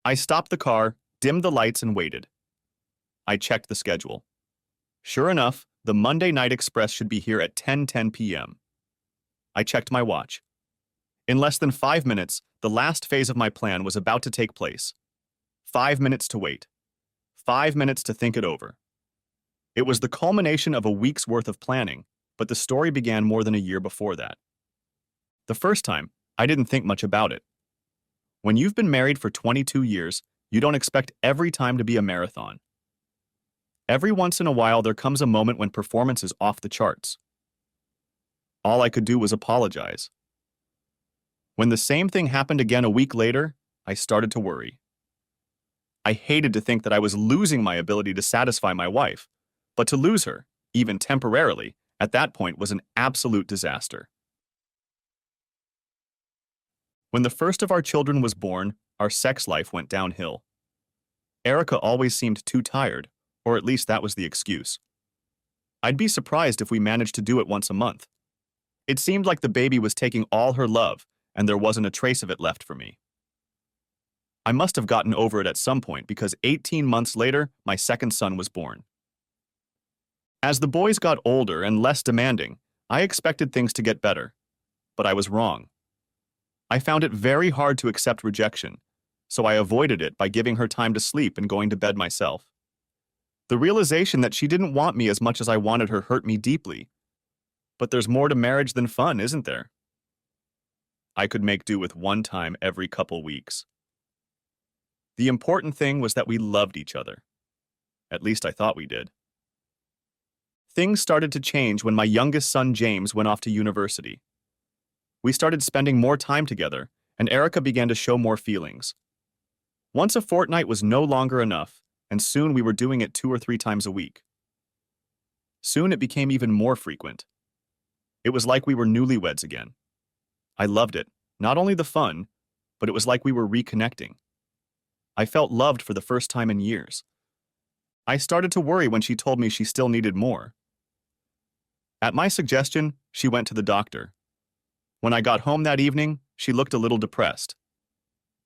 I stopped the car, dimmed the lights, and waited. I checked the schedule. Sure enough, the Monday night express should be here at 10:10 p.m. I checked my watch. In less than 5 minutes, the last phase of my plan was about to take place. 5 minutes to wait. 5 minutes to think it over. It was the culmination of a week's worth of planning, but the story began more than a year before that. The first time, I didn't think much about it. When you've been married for 22 years, you don't expect every time to be a marathon. Every once in a while, there comes a moment when performance is off the charts. All I could do was apologize. When the same thing happened again a week later, I started to worry. I hated to think that I was losing my ability to satisfy my wife, but to lose her, even temporarily, at that point was an absolute disaster. When the first of our children was born, our sex life went downhill. Erica always seemed too tired, or at least that was the excuse. I'd be surprised if we managed to do it once a month. It seemed like the baby was taking all her love, and there wasn't a trace of it left for me. I must have gotten over it at some point because 18 months later, my second son was born. As the boys got older and less demanding, I expected things to get better, but I was wrong. I found it very hard to accept rejection, so I avoided it by giving her time to sleep and going to bed myself. The realization that she didn't want me as much as I wanted her hurt me deeply. But there's more to marriage than fun, isn't there? I could make do with one time every couple weeks. The important thing was that we loved each other. At least I thought we did. Things started to change when my youngest son James went off to university. We started spending more time together, and Erica began to show more feelings. Once a fortnight was no longer enough, and soon we were doing it 2 or 3 times a week. Soon it became even more frequent. It was like we were newlyweds again. I loved it, not only the fun, but it was like we were reconnecting. I felt loved for the first time in years. I started to worry when she told me she still needed more. At my suggestion, she went to the doctor. When I got home that evening, she looked a little depressed.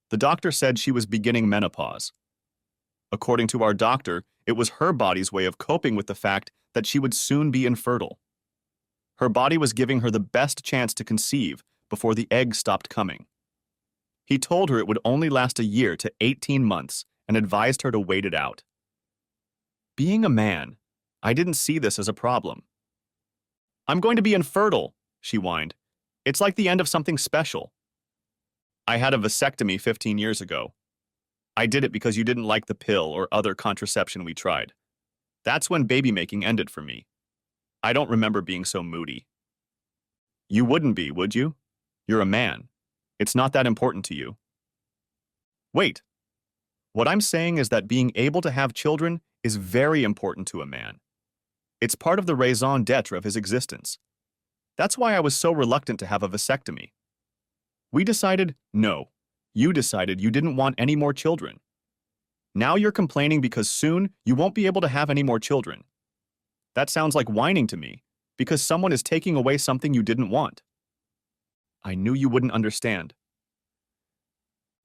The doctor said she was beginning menopause. According to our doctor, it was her body's way of coping with the fact that she would soon be infertile. Her body was giving her the best chance to conceive before the egg stopped coming. He told her it would only last a year to 18 months and advised her to wait it out. Being a man, I didn't see this as a problem. "I'm going to be infertile," she whined. "It's like the end of something special." I had a vasectomy 15 years ago. I did it because you didn't like the pill or other contraception we tried. That's when baby making ended for me. I don't remember being so moody. You wouldn't be, would you? You're a man. It's not that important to you. Wait. What I'm saying is that being able to have children is very important to a man. It's part of the raison d'etre of his existence. That's why I was so reluctant to have a vasectomy. We decided, no. You decided you didn't want any more children. Now you're complaining because soon you won't be able to have any more children. That sounds like whining to me, because someone is taking away something you didn't want. I knew you wouldn't understand.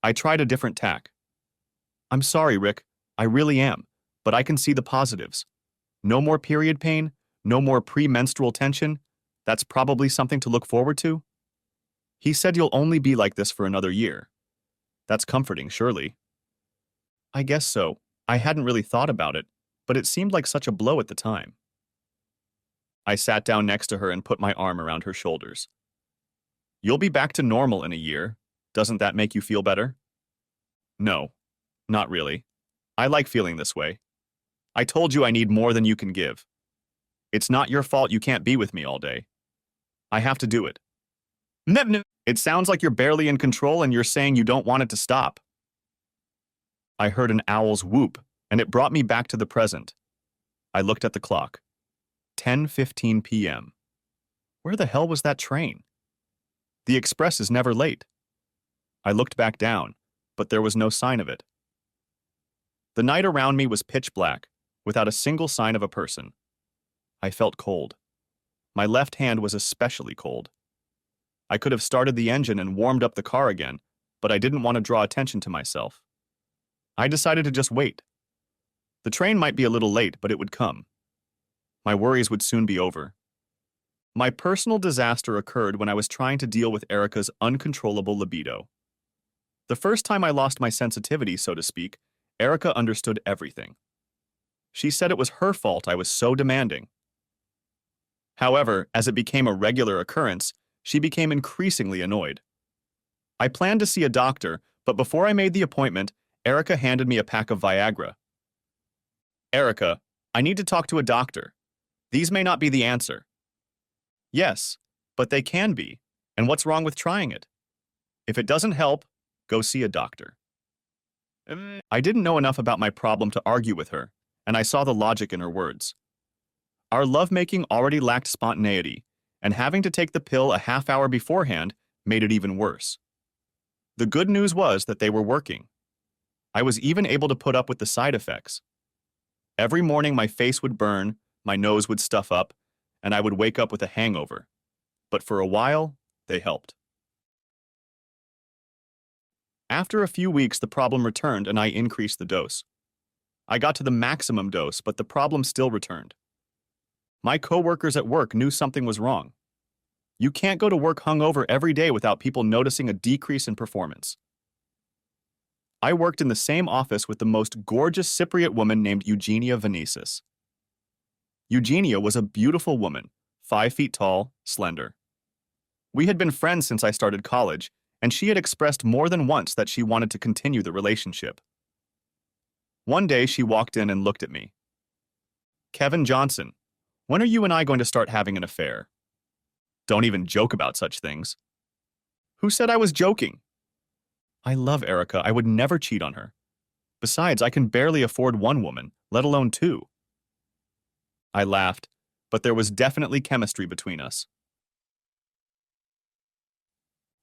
I tried a different tack. "I'm sorry, Rick. I really am, but I can see the positives. No more period pain, no more premenstrual tension. That's probably something to look forward to." He said you'll only be like this for another year. That's comforting, surely. I guess so. I hadn't really thought about it, but it seemed like such a blow at the time. I sat down next to her and put my arm around her shoulders. "You'll be back to normal in a year. Doesn't that make you feel better?" "No, not really. I like feeling this way. I told you I need more than you can give. It's not your fault you can't be with me all day. I have to do it." "It sounds like you're barely in control and you're saying you don't want it to stop." I heard an owl's whoop, and it brought me back to the present. I looked at the clock. 10:15 p.m. Where the hell was that train? The express is never late. I looked back down, but there was no sign of it. The night around me was pitch black, without a single sign of a person. I felt cold. My left hand was especially cold. I could have started the engine and warmed up the car again, but I didn't want to draw attention to myself. I decided to just wait. The train might be a little late, but it would come. My worries would soon be over. My personal disaster occurred when I was trying to deal with Erica's uncontrollable libido. The first time I lost my sensitivity, so to speak, Erica understood everything. She said it was her fault I was so demanding. However, as it became a regular occurrence, she became increasingly annoyed. I planned to see a doctor, but before I made the appointment, Erica handed me a pack of Viagra. Erica, I need to talk to a doctor. These may not be the answer. Yes, but they can be. And what's wrong with trying it? If it doesn't help, go see a doctor. I didn't know enough about my problem to argue with her, and I saw the logic in her words. Our lovemaking already lacked spontaneity, and having to take the pill a half hour beforehand made it even worse. The good news was that they were working. I was even able to put up with the side effects. Every morning my face would burn, my nose would stuff up, and I would wake up with a hangover. But for a while, they helped. After a few weeks, the problem returned and I increased the dose. I got to the maximum dose, but the problem still returned. My coworkers at work knew something was wrong. You can't go to work hungover every day without people noticing a decrease in performance. I worked in the same office with the most gorgeous Cypriot woman named Eugenia Venesis. Eugenia was a beautiful woman, 5 feet tall, slender. We had been friends since I started college, and she had expressed more than once that she wanted to continue the relationship. One day she walked in and looked at me. "Kevin Johnson, when are you and I going to start having an affair?" "Don't even joke about such things." "Who said I was joking?" "I love Erica. I would never cheat on her. Besides, I can barely afford one woman, let alone two." I laughed, but there was definitely chemistry between us.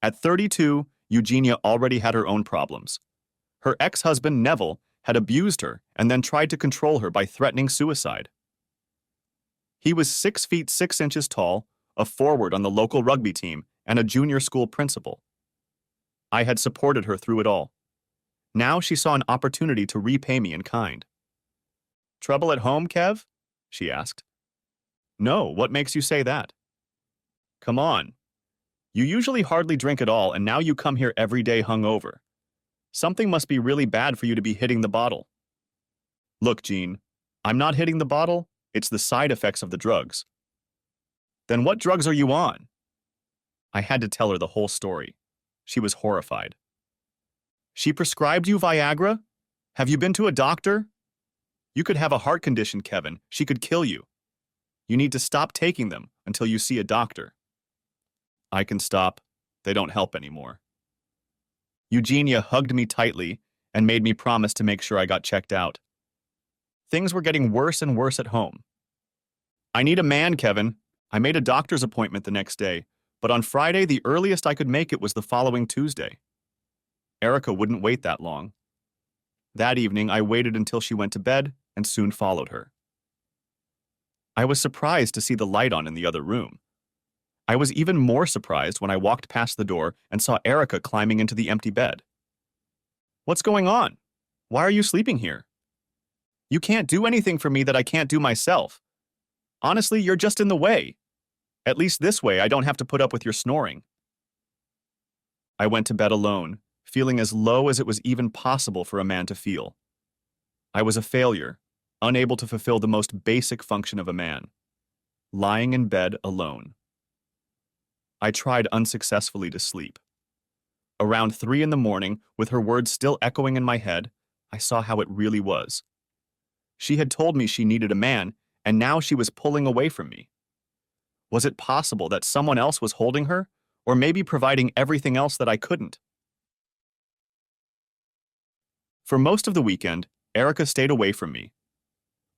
At 32, Eugenia already had her own problems. Her ex-husband, Neville, had abused her and then tried to control her by threatening suicide. He was 6 feet 6 inches tall, a forward on the local rugby team, and a junior school principal. I had supported her through it all. Now she saw an opportunity to repay me in kind. "Trouble at home, Kev?" she asked. "No, what makes you say that?" "Come on. You usually hardly drink at all, and now you come here every day hungover. Something must be really bad for you to be hitting the bottle." "Look, Jean, I'm not hitting the bottle. It's the side effects of the drugs." "Then what drugs are you on?" I had to tell her the whole story. She was horrified. "She prescribed you Viagra? Have you been to a doctor? You could have a heart condition, Kevin. She could kill you. You need to stop taking them until you see a doctor." "I can stop. They don't help anymore." Eugenia hugged me tightly and made me promise to make sure I got checked out. Things were getting worse and worse at home. "I need a man, Kevin." I made a doctor's appointment the next day, but on Friday, the earliest I could make it was the following Tuesday. Erica wouldn't wait that long. That evening, I waited until she went to bed and soon followed her. I was surprised to see the light on in the other room. I was even more surprised when I walked past the door and saw Erica climbing into the empty bed. "What's going on? Why are you sleeping here? You can't do anything for me that I can't do myself. Honestly, you're just in the way. At least this way I don't have to put up with your snoring." I went to bed alone, feeling as low as it was even possible for a man to feel. I was a failure, unable to fulfill the most basic function of a man: lying in bed alone. I tried unsuccessfully to sleep. Around 3 in the morning, with her words still echoing in my head, I saw how it really was. She had told me she needed a man, and now she was pulling away from me. Was it possible that someone else was holding her, or maybe providing everything else that I couldn't? For most of the weekend, Erica stayed away from me.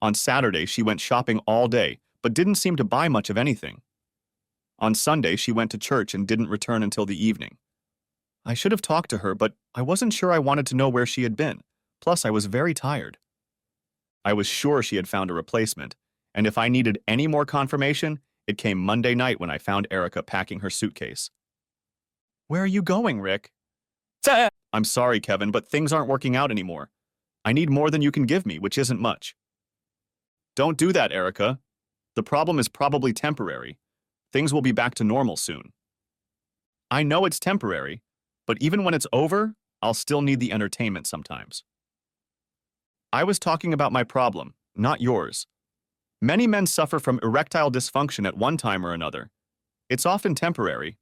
On Saturday, she went shopping all day, but didn't seem to buy much of anything. On Sunday, she went to church and didn't return until the evening. I should have talked to her, but I wasn't sure I wanted to know where she had been. Plus, I was very tired. I was sure she had found a replacement, and if I needed any more confirmation, it came Monday night when I found Erica packing her suitcase. "Where are you going, Rick?" "I'm sorry, Kevin, but things aren't working out anymore. I need more than you can give me, which isn't much. Don't do that, Erica. The problem is probably temporary. Things will be back to normal soon. I know it's temporary, but even when it's over, I'll still need the entertainment sometimes. I was talking about my problem, not yours. Many men suffer from erectile dysfunction at one time or another. It's often temporary.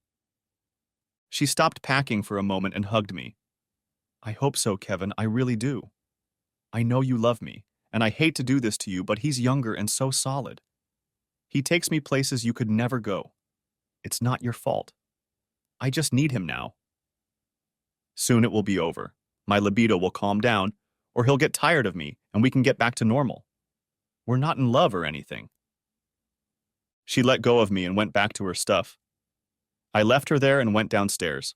She stopped packing for a moment and hugged me. I hope so, Kevin, I really do. I know you love me, and I hate to do this to you, but he's younger and so solid. He takes me places you could never go. It's not your fault. I just need him now. Soon it will be over. My libido will calm down, or he'll get tired of me, and we can get back to normal. We're not in love or anything. She let go of me and went back to her stuff. I left her there and went downstairs.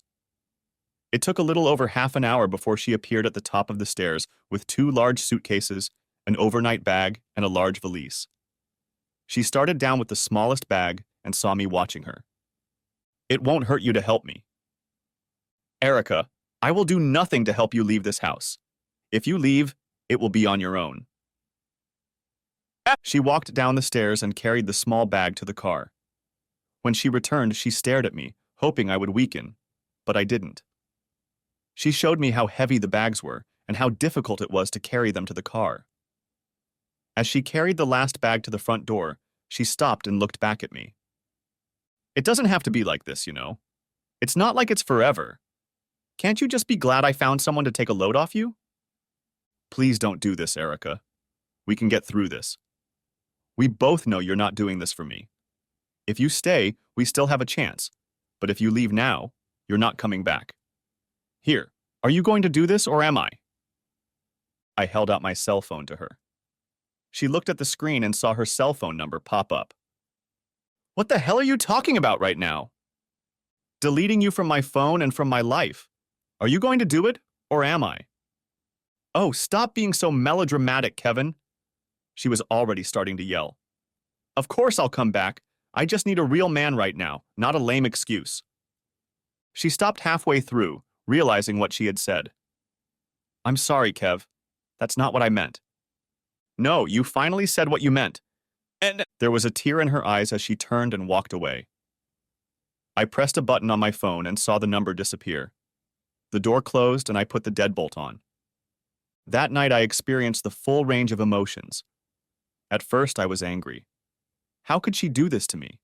It took a little over half an hour before she appeared at the top of the stairs with 2 large suitcases, an overnight bag, and a large valise. She started down with the smallest bag and saw me watching her. It won't hurt you to help me. Erica, I will do nothing to help you leave this house. If you leave, it will be on your own. She walked down the stairs and carried the small bag to the car. When she returned, she stared at me, hoping I would weaken, but I didn't. She showed me how heavy the bags were and how difficult it was to carry them to the car. As she carried the last bag to the front door, she stopped and looked back at me. It doesn't have to be like this, you know. It's not like it's forever. Can't you just be glad I found someone to take a load off you? Please don't do this, Erica. We can get through this. We both know you're not doing this for me. If you stay, we still have a chance. But if you leave now, you're not coming back. Here, are you going to do this or am I? I held out my cell phone to her. She looked at the screen and saw her cell phone number pop up. What the hell are you talking about right now? Deleting you from my phone and from my life. Are you going to do it or am I? Oh, stop being so melodramatic, Kevin. She was already starting to yell. Of course I'll come back. I just need a real man right now, not a lame excuse. She stopped halfway through, realizing what she had said. I'm sorry, Kev. That's not what I meant. No, you finally said what you meant. And there was a tear in her eyes as she turned and walked away. I pressed a button on my phone and saw the number disappear. The door closed and I put the deadbolt on. That night I experienced the full range of emotions. At first I was angry. How could she do this to me?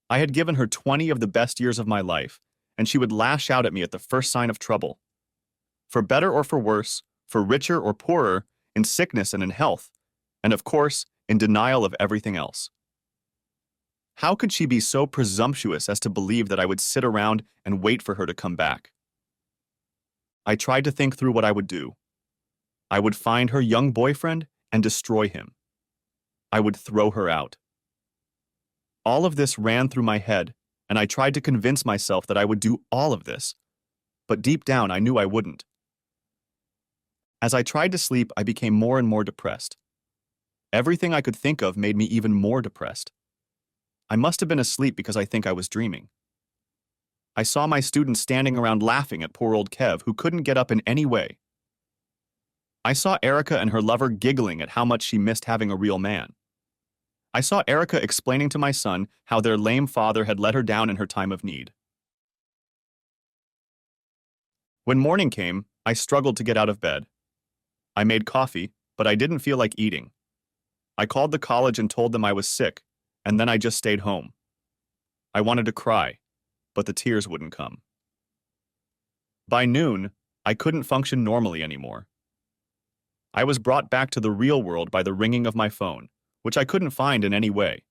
I had given her 20 of the best years of my life, and she would lash out at me at the first sign of trouble. For better or for worse, for richer or poorer, in sickness and in health, and of course, in denial of everything else. How could she be so presumptuous as to believe that I would sit around and wait for her to come back? I tried to think through what I would do. I would find her young boyfriend and destroy him. I would throw her out. All of this ran through my head, and I tried to convince myself that I would do all of this, but deep down I knew I wouldn't. As I tried to sleep, I became more and more depressed. Everything I could think of made me even more depressed. I must have been asleep because I think I was dreaming. I saw my students standing around laughing at poor old Kev, who couldn't get up in any way. I saw Erica and her lover giggling at how much she missed having a real man. I saw Erica explaining to my son how their lame father had let her down in her time of need. When morning came, I struggled to get out of bed. I made coffee, but I didn't feel like eating. I called the college and told them I was sick, and then I just stayed home. I wanted to cry, but the tears wouldn't come. By noon, I couldn't function normally anymore. I was brought back to the real world by the ringing of my phone, which I couldn't find in any way.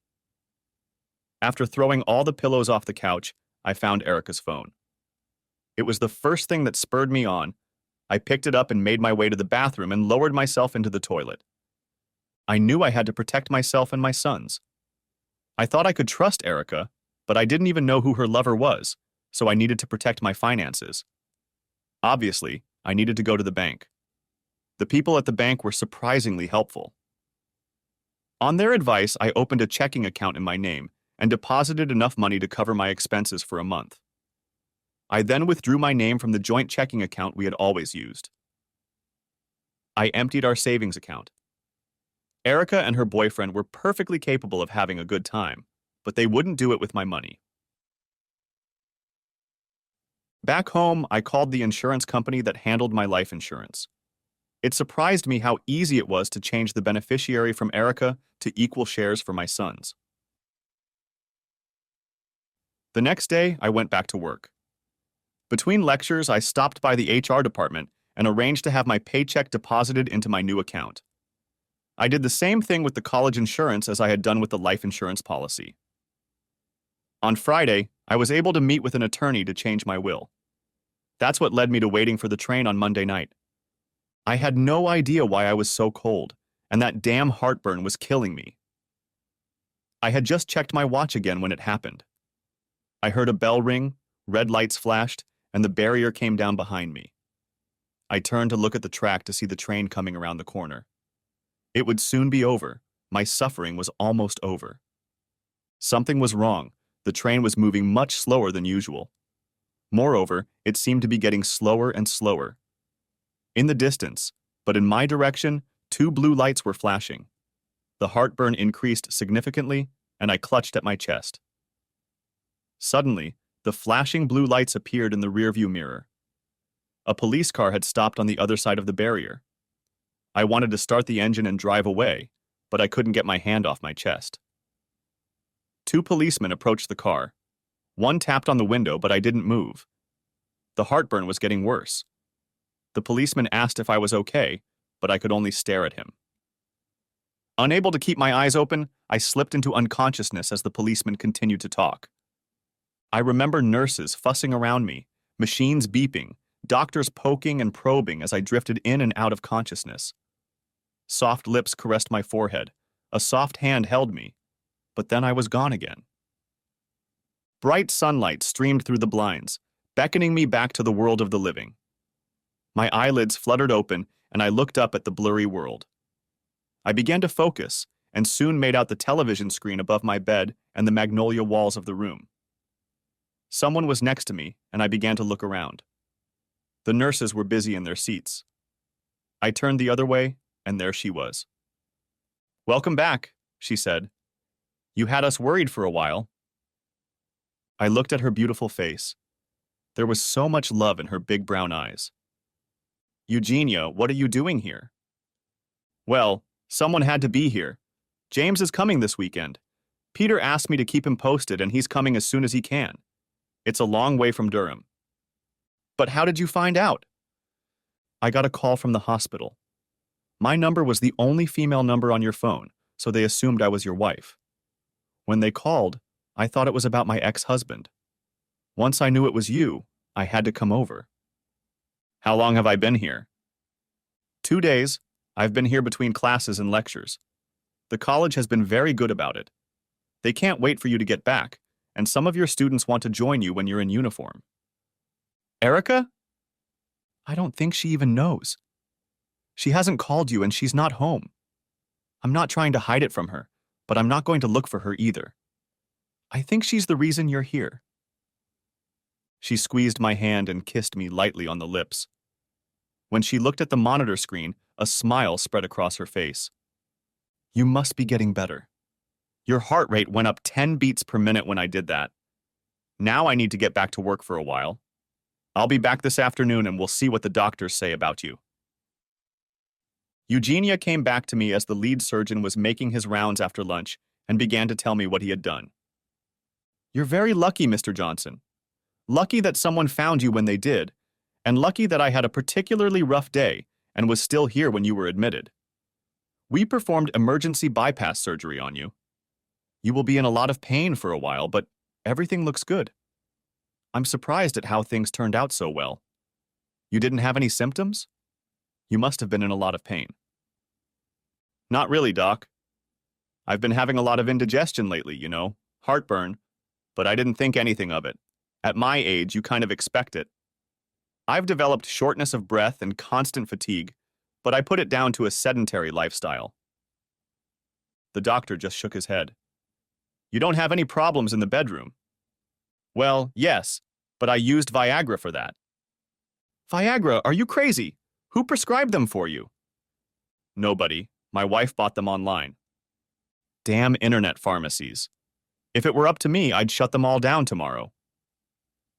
After throwing all the pillows off the couch, I found Erica's phone. It was the first thing that spurred me on. I picked it up and made my way to the bathroom and lowered myself into the toilet. I knew I had to protect myself and my sons. I thought I could trust Erica, but I didn't even know who her lover was, so I needed to protect my finances. Obviously, I needed to go to the bank. The people at the bank were surprisingly helpful. On their advice, I opened a checking account in my name and deposited enough money to cover my expenses for a month. I then withdrew my name from the joint checking account we had always used. I emptied our savings account. Erica and her boyfriend were perfectly capable of having a good time, but they wouldn't do it with my money. Back home, I called the insurance company that handled my life insurance. It surprised me how easy it was to change the beneficiary from Erica to equal shares for my sons. The next day, I went back to work. Between lectures, I stopped by the HR department and arranged to have my paycheck deposited into my new account. I did the same thing with the college insurance as I had done with the life insurance policy. On Friday, I was able to meet with an attorney to change my will. That's what led me to waiting for the train on Monday night. I had no idea why I was so cold, and that damn heartburn was killing me. I had just checked my watch again when it happened. I heard a bell ring, red lights flashed, and the barrier came down behind me. I turned to look at the track to see the train coming around the corner. It would soon be over. My suffering was almost over. Something was wrong. The train was moving much slower than usual. Moreover, it seemed to be getting slower and slower. In the distance, but in my direction, 2 blue lights were flashing. The heartburn increased significantly, and I clutched at my chest. Suddenly, the flashing blue lights appeared in the rearview mirror. A police car had stopped on the other side of the barrier. I wanted to start the engine and drive away, but I couldn't get my hand off my chest. 2 policemen approached the car. One tapped on the window, but I didn't move. The heartburn was getting worse. The policeman asked if I was okay, but I could only stare at him. Unable to keep my eyes open, I slipped into unconsciousness as the policeman continued to talk. I remember nurses fussing around me, machines beeping, doctors poking and probing as I drifted in and out of consciousness. Soft lips caressed my forehead. A soft hand held me, but then I was gone again. Bright sunlight streamed through the blinds, beckoning me back to the world of the living. My eyelids fluttered open, and I looked up at the blurry world. I began to focus, and soon made out the television screen above my bed and the magnolia walls of the room. Someone was next to me, and I began to look around. The nurses were busy in their seats. I turned the other way, and there she was. "Welcome back," she said. "You had us worried for a while." I looked at her beautiful face. There was so much love in her big brown eyes. "Eugenia, what are you doing here?" "Well, someone had to be here. James is coming this weekend. Peter asked me to keep him posted, and he's coming as soon as he can. It's a long way from Durham." "But how did you find out?" "I got a call from the hospital. My number was the only female number on your phone, so they assumed I was your wife. When they called, I thought it was about my ex-husband. Once I knew it was you, I had to come over." "How long have I been here?" 2 days. I've been here between classes and lectures. The college has been very good about it. They can't wait for you to get back, and some of your students want to join you when you're in uniform." "Erica?" "I don't think she even knows. She hasn't called you and she's not home. I'm not trying to hide it from her, but I'm not going to look for her either. I think she's the reason you're here." She squeezed my hand and kissed me lightly on the lips. When she looked at the monitor screen, a smile spread across her face. "You must be getting better. Your heart rate went up 10 beats per minute when I did that. Now I need to get back to work for a while. I'll be back this afternoon and we'll see what the doctors say about you." Eugenia came back to me as the lead surgeon was making his rounds after lunch and began to tell me what he had done. "You're very lucky, Mr. Johnson. Lucky that someone found you when they did, and lucky that I had a particularly rough day and was still here when you were admitted. We performed emergency bypass surgery on you. You will be in a lot of pain for a while, but everything looks good. I'm surprised at how things turned out so well. You didn't have any symptoms? You must have been in a lot of pain." "Not really, Doc. I've been having a lot of indigestion lately, heartburn, but I didn't think anything of it. At my age, you kind of expect it. I've developed shortness of breath and constant fatigue, but I put it down to a sedentary lifestyle." The doctor just shook his head. "You don't have any problems in the bedroom?" "Well, yes, but I used Viagra for that." "Viagra? Are you crazy? Who prescribed them for you?" Nobody. My wife bought them online. Damn internet pharmacies. If it were up to me, I'd shut them all down tomorrow.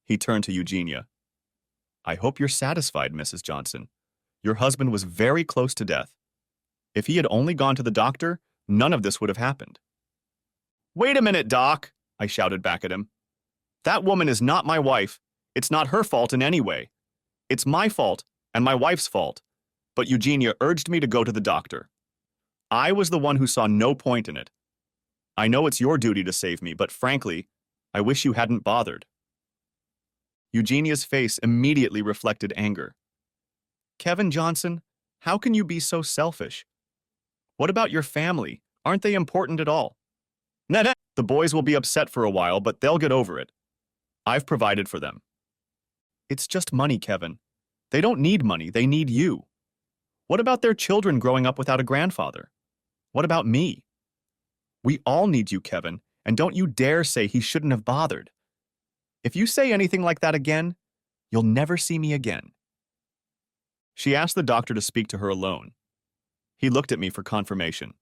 He turned to Eugenia. I hope you're satisfied, Mrs. Johnson. Your husband was very close to death. If he had only gone to the doctor, none of this would have happened. Wait a minute, Doc, I shouted back at him. That woman is not my wife. It's not her fault in any way. It's my fault and my wife's fault. But Eugenia urged me to go to the doctor. I was the one who saw no point in it. I know it's your duty to save me, but frankly, I wish you hadn't bothered. Eugenia's face immediately reflected anger. Kevin Johnson, how can you be so selfish? What about your family? Aren't they important at all? Nah. The boys will be upset for a while, but they'll get over it. I've provided for them. It's just money, Kevin. They don't need money, they need you. What about their children growing up without a grandfather? What about me? We all need you, Kevin, and don't you dare say he shouldn't have bothered. If you say anything like that again, you'll never see me again. She asked the doctor to speak to her alone. He looked at me for confirmation.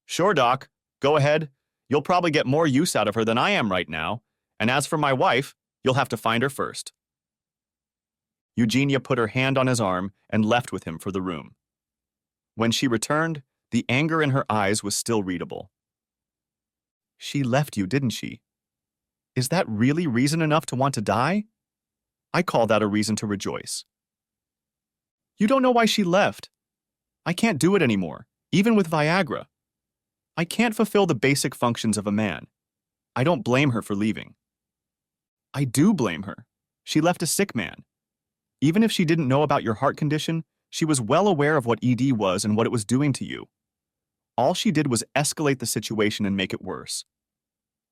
Sure, Doc. Go ahead. You'll probably get more use out of her than I am right now, and as for my wife, you'll have to find her first. Eugenia put her hand on his arm and left with him for the room. When she returned, the anger in her eyes was still readable. She left you, didn't she? Is that really reason enough to want to die? I call that a reason to rejoice. You don't know why she left. I can't do it anymore, even with Viagra. I can't fulfill the basic functions of a man. I don't blame her for leaving. I do blame her. She left a sick man. Even if she didn't know about your heart condition, she was well aware of what ED was and what it was doing to you. All she did was escalate the situation and make it worse.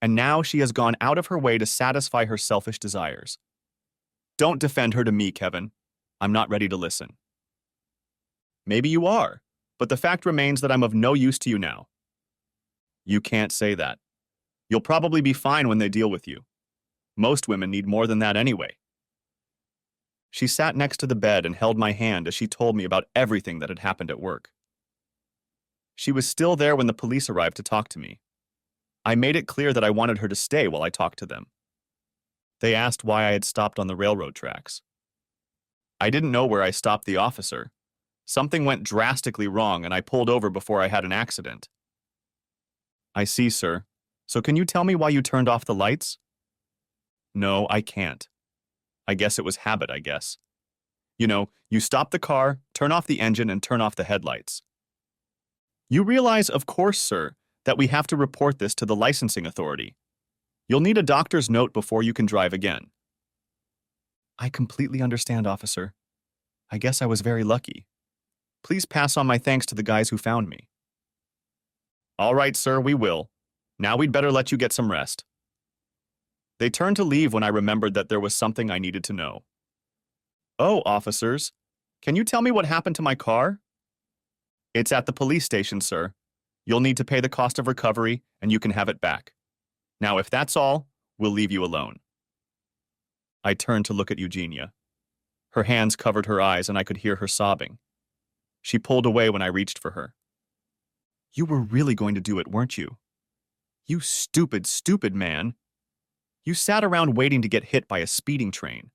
And now she has gone out of her way to satisfy her selfish desires. Don't defend her to me, Kevin. I'm not ready to listen. Maybe you are, but the fact remains that I'm of no use to you now. You can't say that. You'll probably be fine when they deal with you. Most women need more than that anyway. She sat next to the bed and held my hand as she told me about everything that had happened at work. She was still there when the police arrived to talk to me. I made it clear that I wanted her to stay while I talked to them. They asked why I had stopped on the railroad tracks. I didn't know where I stopped the officer. Something went drastically wrong and I pulled over before I had an accident. I see, sir. So can you tell me why you turned off the lights? No, I can't. I guess it was habit, I guess. You know, you stop the car, turn off the engine, and turn off the headlights. You realize, of course, sir, that we have to report this to the licensing authority. You'll need a doctor's note before you can drive again. I completely understand, officer. I guess I was very lucky. Please pass on my thanks to the guys who found me. All right, sir, we will. Now we'd better let you get some rest. They turned to leave when I remembered that there was something I needed to know. Oh, officers, can you tell me what happened to my car? It's at the police station, sir. You'll need to pay the cost of recovery, and you can have it back. Now, if that's all, we'll leave you alone. I turned to look at Eugenia. Her hands covered her eyes, and I could hear her sobbing. She pulled away when I reached for her. You were really going to do it, weren't you? You stupid, stupid man. You sat around waiting to get hit by a speeding train.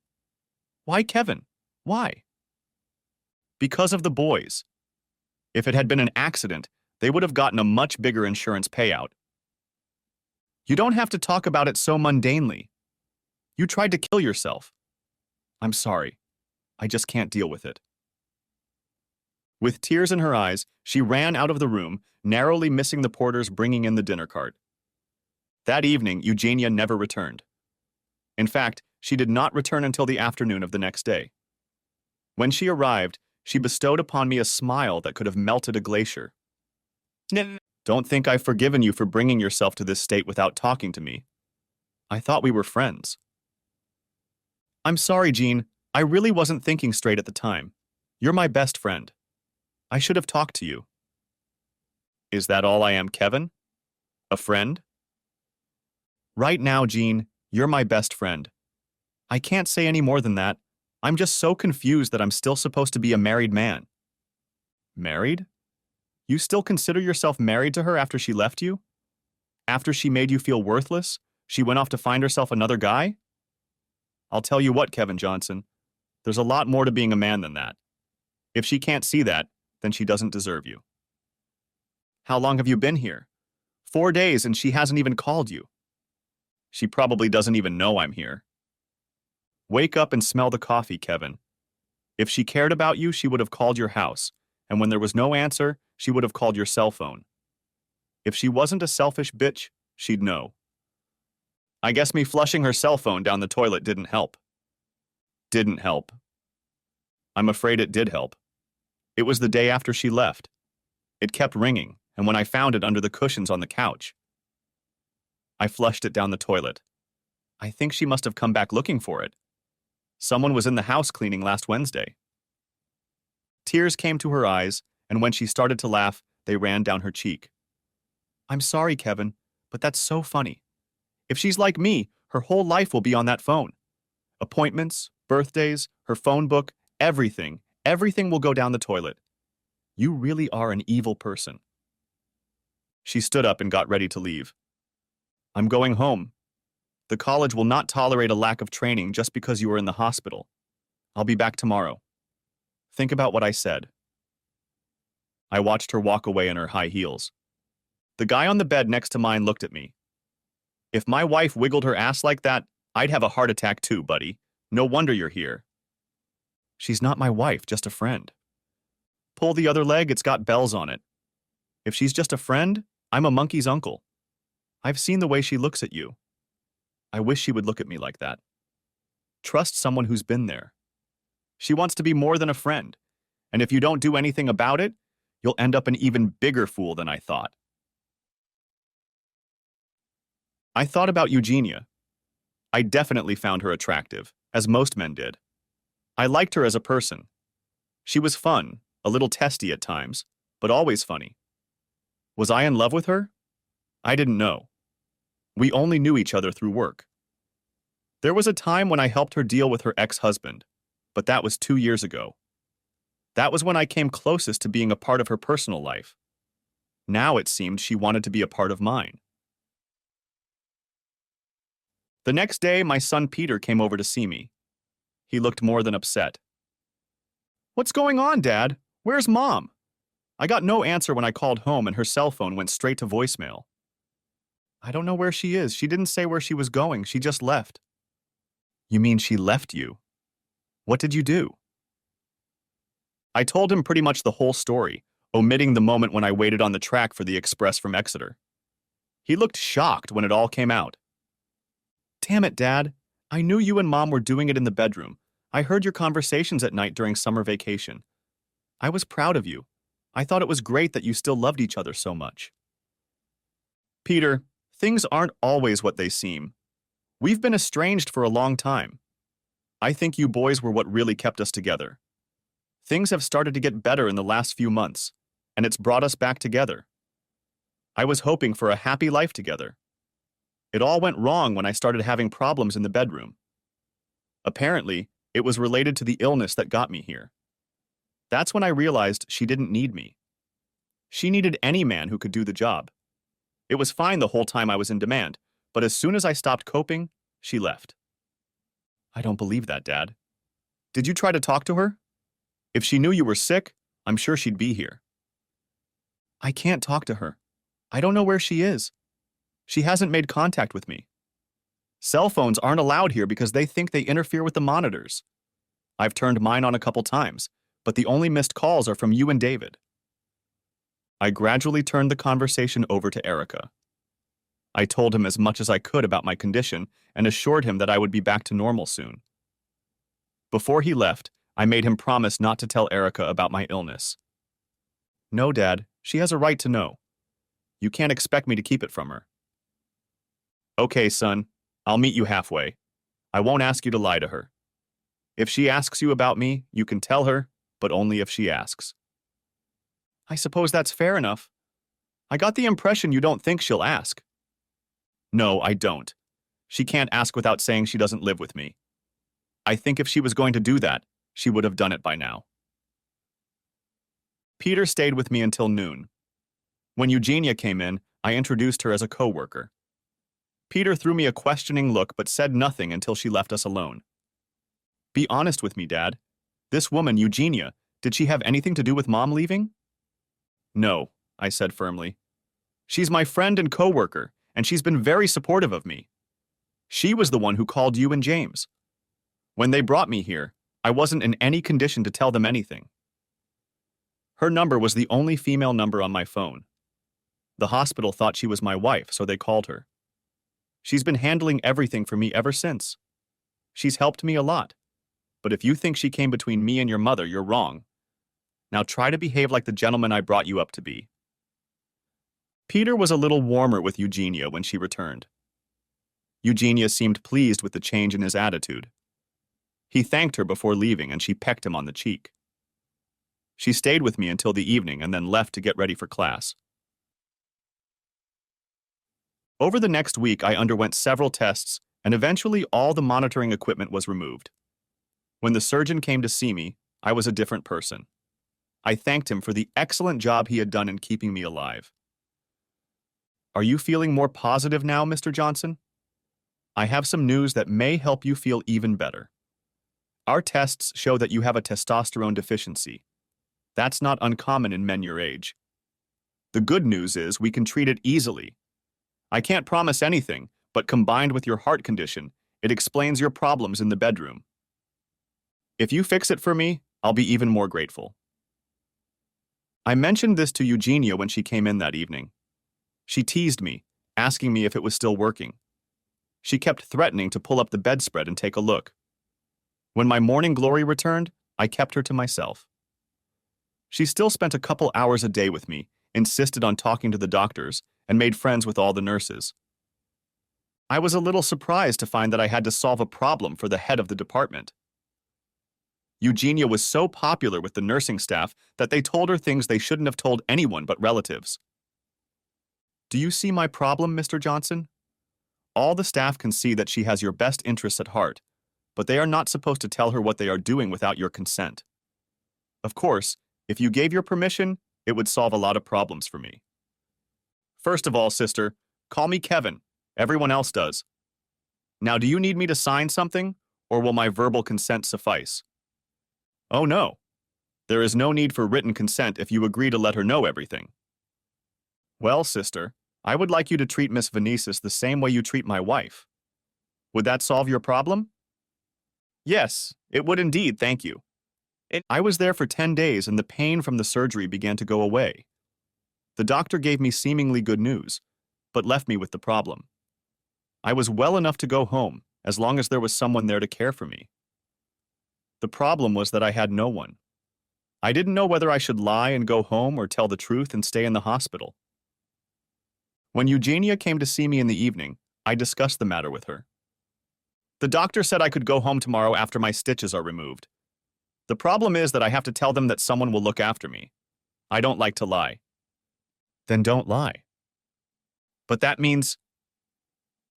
Why, Kevin? Why? Because of the boys. If it had been an accident, they would have gotten a much bigger insurance payout. You don't have to talk about it so mundanely. You tried to kill yourself. I'm sorry. I just can't deal with it. With tears in her eyes, she ran out of the room, narrowly missing the porters bringing in the dinner cart. That evening, Eugenia never returned. In fact, she did not return until the afternoon of the next day. When she arrived, she bestowed upon me a smile that could have melted a glacier. Don't think I've forgiven you for bringing yourself to this state without talking to me. I thought we were friends. I'm sorry, Jean. I really wasn't thinking straight at the time. You're my best friend. I should have talked to you. Is that all I am, Kevin? A friend? Right now, Jean, you're my best friend. I can't say any more than that. I'm just so confused that I'm still supposed to be a married man. Married? You still consider yourself married to her after she left you? After she made you feel worthless, she went off to find herself another guy? I'll tell you what, Kevin Johnson, there's a lot more to being a man than that. If she can't see that, then she doesn't deserve you. How long have you been here? 4 days and she hasn't even called you. She probably doesn't even know I'm here. Wake up and smell the coffee, Kevin. If she cared about you, she would have called your house, and when there was no answer, she would have called your cell phone. If she wasn't a selfish bitch, she'd know. I guess me flushing her cell phone down the toilet didn't help. Didn't help. I'm afraid it did help. It was the day after she left. It kept ringing, and when I found it under the cushions on the couch, I flushed it down the toilet. I think she must have come back looking for it. Someone was in the house cleaning last Wednesday. Tears came to her eyes, and when she started to laugh, they ran down her cheek. I'm sorry, Kevin, but that's so funny. If she's like me, her whole life will be on that phone. Appointments, birthdays, her phone book, everything will go down the toilet. You really are an evil person. She stood up and got ready to leave. I'm going home. The college will not tolerate a lack of training just because you were in the hospital. I'll be back tomorrow. Think about what I said. I watched her walk away in her high heels. The guy on the bed next to mine looked at me. If my wife wiggled her ass like that, I'd have a heart attack too, buddy. No wonder you're here. She's not my wife, just a friend. Pull the other leg, it's got bells on it. If she's just a friend, I'm a monkey's uncle. I've seen the way she looks at you. I wish she would look at me like that. Trust someone who's been there. She wants to be more than a friend, and if you don't do anything about it, you'll end up an even bigger fool than I thought. I thought about Eugenia. I definitely found her attractive, as most men did. I liked her as a person. She was fun, a little testy at times, but always funny. Was I in love with her? I didn't know. We only knew each other through work. There was a time when I helped her deal with her ex-husband, but that was 2 years ago. That was when I came closest to being a part of her personal life. Now it seemed she wanted to be a part of mine. The next day, my son Peter came over to see me. He looked more than upset. What's going on, Dad? Where's Mom? I got no answer when I called home and her cell phone went straight to voicemail. I don't know where she is. She didn't say where she was going. She just left. You mean she left you? What did you do? I told him pretty much the whole story, omitting the moment when I waited on the track for the express from Exeter. He looked shocked when it all came out. Damn it, Dad. I knew you and Mom were doing it in the bedroom. I heard your conversations at night during summer vacation. I was proud of you. I thought it was great that you still loved each other so much. Peter, things aren't always what they seem. We've been estranged for a long time. I think you boys were what really kept us together. Things have started to get better in the last few months, and it's brought us back together. I was hoping for a happy life together. It all went wrong when I started having problems in the bedroom. Apparently, it was related to the illness that got me here. That's when I realized she didn't need me. She needed any man who could do the job. It was fine the whole time I was in demand, but as soon as I stopped coping, she left. I don't believe that, Dad. Did you try to talk to her? If she knew you were sick, I'm sure she'd be here. I can't talk to her. I don't know where she is. She hasn't made contact with me. Cell phones aren't allowed here because they think they interfere with the monitors. I've turned mine on a couple times, but the only missed calls are from you and David. I gradually turned the conversation over to Erica. I told him as much as I could about my condition and assured him that I would be back to normal soon. Before he left, I made him promise not to tell Erica about my illness. No, Dad, she has a right to know. You can't expect me to keep it from her. Okay, son, I'll meet you halfway. I won't ask you to lie to her. If she asks you about me, you can tell her, but only if she asks. I suppose that's fair enough. I got the impression you don't think she'll ask. No, I don't. She can't ask without saying she doesn't live with me. I think if she was going to do that, she would have done it by now. Peter stayed with me until noon, When Eugenia came in, I introduced her as a coworker. Peter threw me a questioning look but said nothing until she left us alone. Be honest with me, Dad. This woman, Eugenia, did she have anything to do with Mom leaving? No, I said firmly. She's my friend and coworker, and she's been very supportive of me. She was the one who called you and James. When they brought me here, I wasn't in any condition to tell them anything. Her number was the only female number on my phone. The hospital thought she was my wife, so they called her. She's been handling everything for me ever since. She's helped me a lot. But if you think she came between me and your mother, you're wrong. Now try to behave like the gentleman I brought you up to be. Peter was a little warmer with Eugenia when she returned. Eugenia seemed pleased with the change in his attitude. He thanked her before leaving and she pecked him on the cheek. She stayed with me until the evening and then left to get ready for class. Over the next week, I underwent several tests and eventually all the monitoring equipment was removed. When the surgeon came to see me, I was a different person. I thanked him for the excellent job he had done in keeping me alive. Are you feeling more positive now, Mr. Johnson? I have some news that may help you feel even better. Our tests show that you have a testosterone deficiency. That's not uncommon in men your age. The good news is we can treat it easily. I can't promise anything, but combined with your heart condition, it explains your problems in the bedroom. If you fix it for me, I'll be even more grateful. I mentioned this to Eugenia when she came in that evening. She teased me, asking me if it was still working. She kept threatening to pull up the bedspread and take a look. When my morning glory returned, I kept her to myself. She still spent a couple hours a day with me, insisted on talking to the doctors, and made friends with all the nurses. I was a little surprised to find that I had to solve a problem for the head of the department. Eugenia was so popular with the nursing staff that they told her things they shouldn't have told anyone but relatives. Do you see my problem, Mr. Johnson? All the staff can see that she has your best interests at heart, but they are not supposed to tell her what they are doing without your consent. Of course, if you gave your permission, it would solve a lot of problems for me. First of all, sister, call me Kevin. Everyone else does. Now, do you need me to sign something, or will my verbal consent suffice? Oh no. There is no need for written consent if you agree to let her know everything. Well, sister, I would like you to treat Miss Venices the same way you treat my wife. Would that solve your problem? Yes, it would indeed, thank you. I was there for 10 days and the pain from the surgery began to go away. The doctor gave me seemingly good news, but left me with the problem. I was well enough to go home, as long as there was someone there to care for me. The problem was that I had no one. I didn't know whether I should lie and go home or tell the truth and stay in the hospital. When Eugenia came to see me in the evening, I discussed the matter with her. The doctor said I could go home tomorrow after my stitches are removed. The problem is that I have to tell them that someone will look after me. I don't like to lie. Then don't lie. But that means...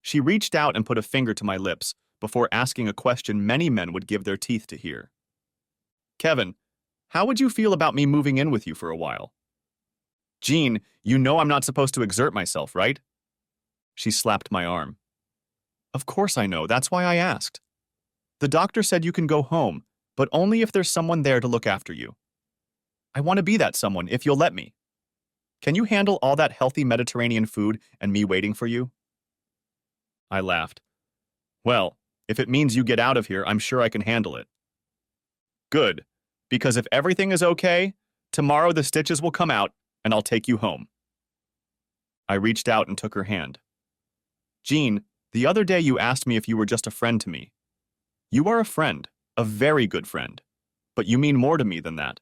She reached out and put a finger to my lips before asking a question many men would give their teeth to hear. Kevin, how would you feel about me moving in with you for a while? Jean, you know I'm not supposed to exert myself, right? She slapped my arm. Of course I know, that's why I asked. The doctor said you can go home, but only if there's someone there to look after you. I want to be that someone if you'll let me. Can you handle all that healthy Mediterranean food and me waiting for you? I laughed. Well, if it means you get out of here, I'm sure I can handle it. Good, because if everything is okay, tomorrow the stitches will come out and I'll take you home. I reached out and took her hand. Jean, the other day you asked me if you were just a friend to me. You are a friend, a very good friend, but you mean more to me than that.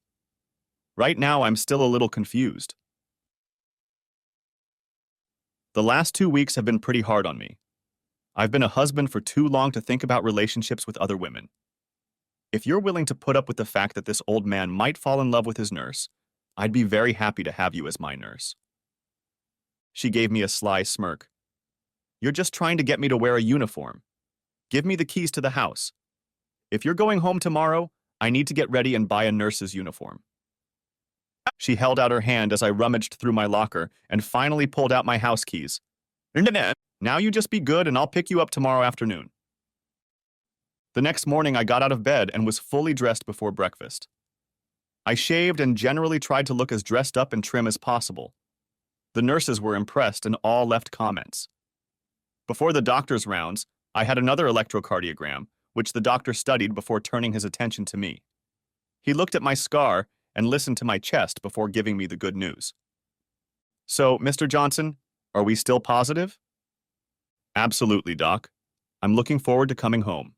Right now, I'm still a little confused. The last 2 weeks have been pretty hard on me. I've been a husband for too long to think about relationships with other women. If you're willing to put up with the fact that this old man might fall in love with his nurse, I'd be very happy to have you as my nurse. She gave me a sly smirk. You're just trying to get me to wear a uniform. Give me the keys to the house. If you're going home tomorrow, I need to get ready and buy a nurse's uniform. She held out her hand as I rummaged through my locker and finally pulled out my house keys. Now you just be good and I'll pick you up tomorrow afternoon. The next morning, I got out of bed and was fully dressed before breakfast. I shaved and generally tried to look as dressed up and trim as possible. The nurses were impressed and all left comments. Before the doctor's rounds, I had another electrocardiogram, which the doctor studied before turning his attention to me. He looked at my scar and listened to my chest before giving me the good news. So, Mr. Johnson, are we still positive? Absolutely, Doc. I'm looking forward to coming home.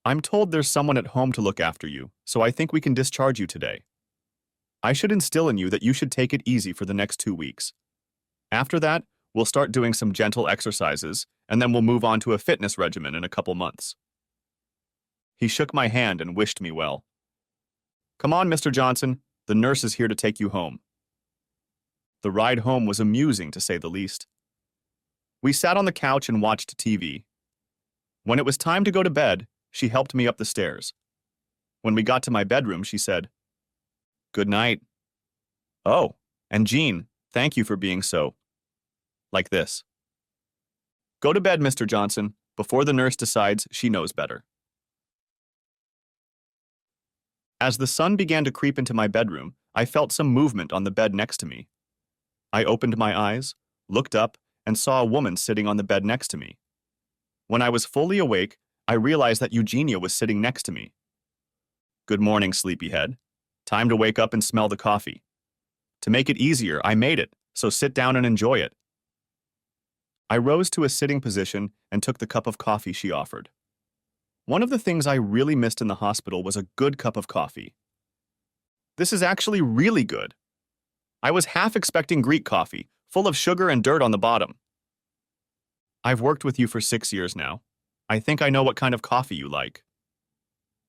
I'm told there's someone at home to look after you, so I think we can discharge you today. I should instill in you that you should take it easy for the next 2 weeks. After that, we'll start doing some gentle exercises, and then we'll move on to a fitness regimen in a couple months. He shook my hand and wished me well. Come on, Mr. Johnson, the nurse is here to take you home. The ride home was amusing, to say the least. We sat on the couch and watched TV. When it was time to go to bed, she helped me up the stairs. When we got to my bedroom, she said, "Good night." Oh, and Jean, thank you for being so. Like this. Go to bed, Mr. Johnson, before the nurse decides she knows better. As the sun began to creep into my bedroom, I felt some movement on the bed next to me. I opened my eyes, looked up, and saw a woman sitting on the bed next to me. When I was fully awake, I realized that Eugenia was sitting next to me. Good morning, sleepyhead. Time to wake up and smell the coffee. To make it easier, I made it, so sit down and enjoy it. I rose to a sitting position and took the cup of coffee she offered. One of the things I really missed in the hospital was a good cup of coffee. This is actually really good. I was half expecting Greek coffee, full of sugar and dirt on the bottom. I've worked with you for 6 years now. I think I know what kind of coffee you like.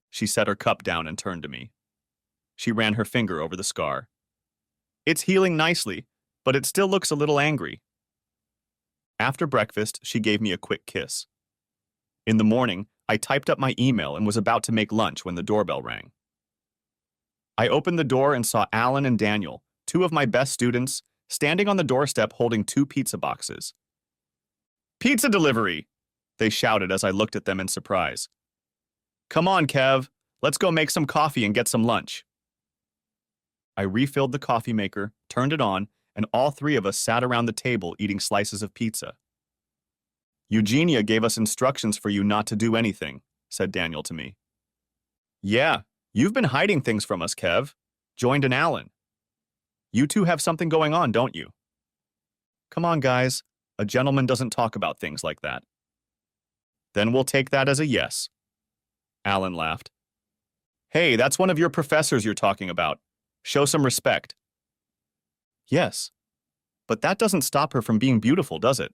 She set her cup down and turned to me. She ran her finger over the scar. It's healing nicely, but it still looks a little angry. After breakfast, she gave me a quick kiss. In the morning, I typed up my email and was about to make lunch when the doorbell rang. I opened the door and saw Alan and Daniel, 2 of my best students, standing on the doorstep holding 2 pizza boxes. "Pizza delivery!" they shouted as I looked at them in surprise. "Come on, Kev. Let's go make some coffee and get some lunch." I refilled the coffee maker, turned it on, and all 3 of us sat around the table eating slices of pizza. "Eugenia gave us instructions for you not to do anything," said Daniel to me. "Yeah, you've been hiding things from us, Kev," joined in Alan. "You 2 have something going on, don't you?" "Come on, guys. A gentleman doesn't talk about things like that." "Then we'll take that as a yes." Alan laughed. "Hey, that's one of your professors you're talking about. Show some respect." "Yes, but that doesn't stop her from being beautiful, does it?"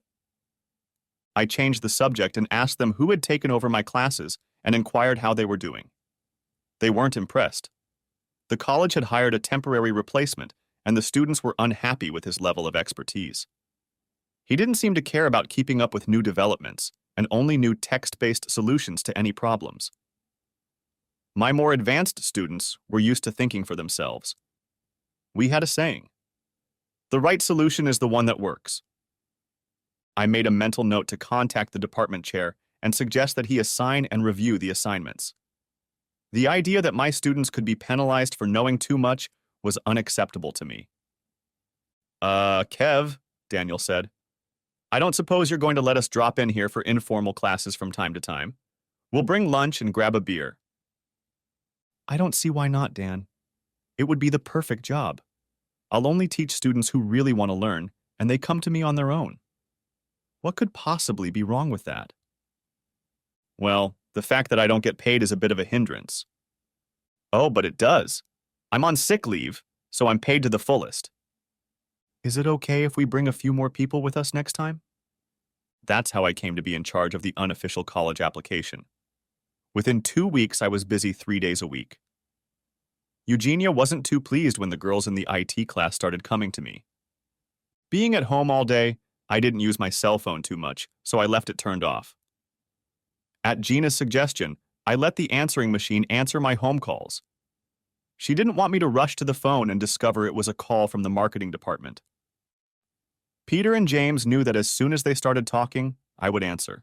I changed the subject and asked them who had taken over my classes and inquired how they were doing. They weren't impressed. The college had hired a temporary replacement, and the students were unhappy with his level of expertise. He didn't seem to care about keeping up with new developments and only knew text-based solutions to any problems. My more advanced students were used to thinking for themselves. We had a saying, "The right solution is the one that works." I made a mental note to contact the department chair and suggest that he assign and review the assignments. The idea that my students could be penalized for knowing too much was unacceptable to me. Kev," Daniel said, "I don't suppose you're going to let us drop in here for informal classes from time to time. We'll bring lunch and grab a beer." "I don't see why not, Dan. It would be the perfect job. I'll only teach students who really want to learn, and they come to me on their own. What could possibly be wrong with that?" "Well, the fact that I don't get paid is a bit of a hindrance." "Oh, but it does. I'm on sick leave, so I'm paid to the fullest." "Is it okay if we bring a few more people with us next time?" That's how I came to be in charge of the unofficial college application. Within 2 weeks, I was busy 3 days a week. Eugenia wasn't too pleased when the girls in the IT class started coming to me. Being at home all day, I didn't use my cell phone too much, so I left it turned off. At Gina's suggestion, I let the answering machine answer my home calls. She didn't want me to rush to the phone and discover it was a call from the marketing department. Peter and James knew that as soon as they started talking, I would answer.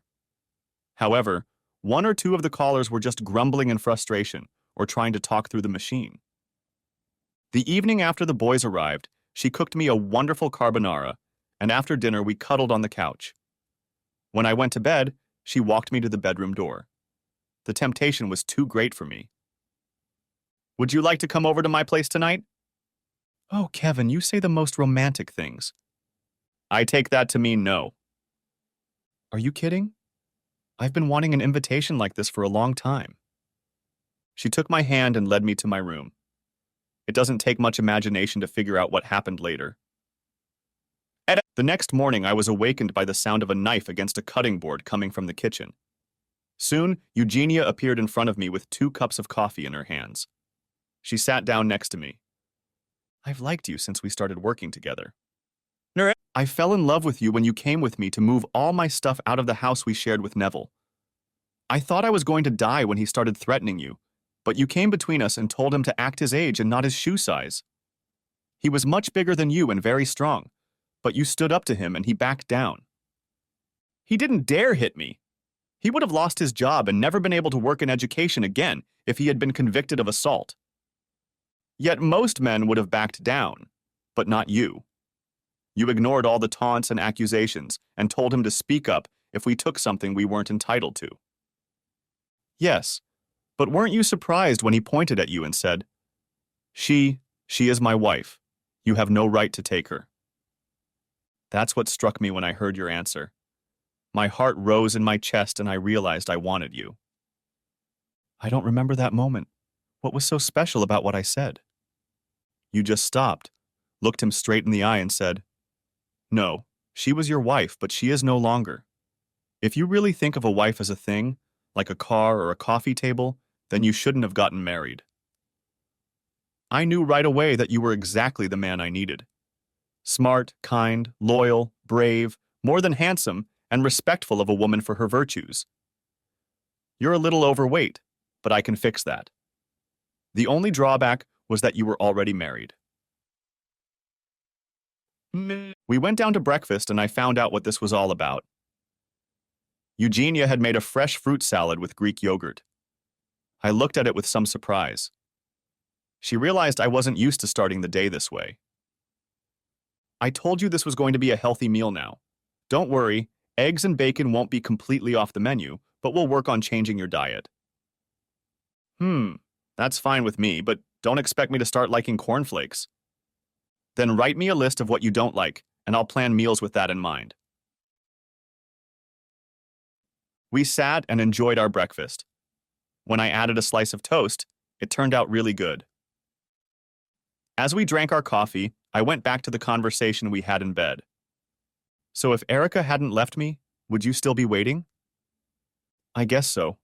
However, one or two of the callers were just grumbling in frustration or trying to talk through the machine. The evening after the boys arrived, she cooked me a wonderful carbonara, and after dinner we cuddled on the couch. When I went to bed, she walked me to the bedroom door. The temptation was too great for me. Would you like to come over to my place tonight? Oh, Kevin, you say the most romantic things. I take that to mean no. Are you kidding? I've been wanting an invitation like this for a long time. She took my hand and led me to my room. It doesn't take much imagination to figure out what happened later. The next morning, I was awakened by the sound of a knife against a cutting board coming from the kitchen. Soon, Eugenia appeared in front of me with 2 cups of coffee in her hands. She sat down next to me. I've liked you since we started working together. I fell in love with you when you came with me to move all my stuff out of the house we shared with Neville. I thought I was going to die when he started threatening you, but you came between us and told him to act his age and not his shoe size. He was much bigger than you and very strong, but you stood up to him and he backed down. He didn't dare hit me. He would have lost his job and never been able to work in education again if he had been convicted of assault. Yet most men would have backed down, but not you. You ignored all the taunts and accusations and told him to speak up if we took something we weren't entitled to. Yes, but weren't you surprised when he pointed at you and said, She is my wife. You have no right to take her." That's what struck me when I heard your answer. My heart rose in my chest and I realized I wanted you. I don't remember that moment. What was so special about what I said? You just stopped, looked him straight in the eye and said, "No, she was your wife, but she is no longer. If you really think of a wife as a thing, like a car or a coffee table, then you shouldn't have gotten married." I knew right away that you were exactly the man I needed. Smart, kind, loyal, brave, more than handsome, and respectful of a woman for her virtues. You're a little overweight, but I can fix that. The only drawback was that you were already married. We went down to breakfast and I found out what this was all about. Eugenia had made a fresh fruit salad with Greek yogurt. I looked at it with some surprise. She realized I wasn't used to starting the day this way. I told you this was going to be a healthy meal now. Don't worry, eggs and bacon won't be completely off the menu, but we'll work on changing your diet. That's fine with me, but don't expect me to start liking cornflakes. Then write me a list of what you don't like, and I'll plan meals with that in mind. We sat and enjoyed our breakfast. When I added a slice of toast, it turned out really good. As we drank our coffee, I went back to the conversation we had in bed. So if Erica hadn't left me, would you still be waiting? I guess so.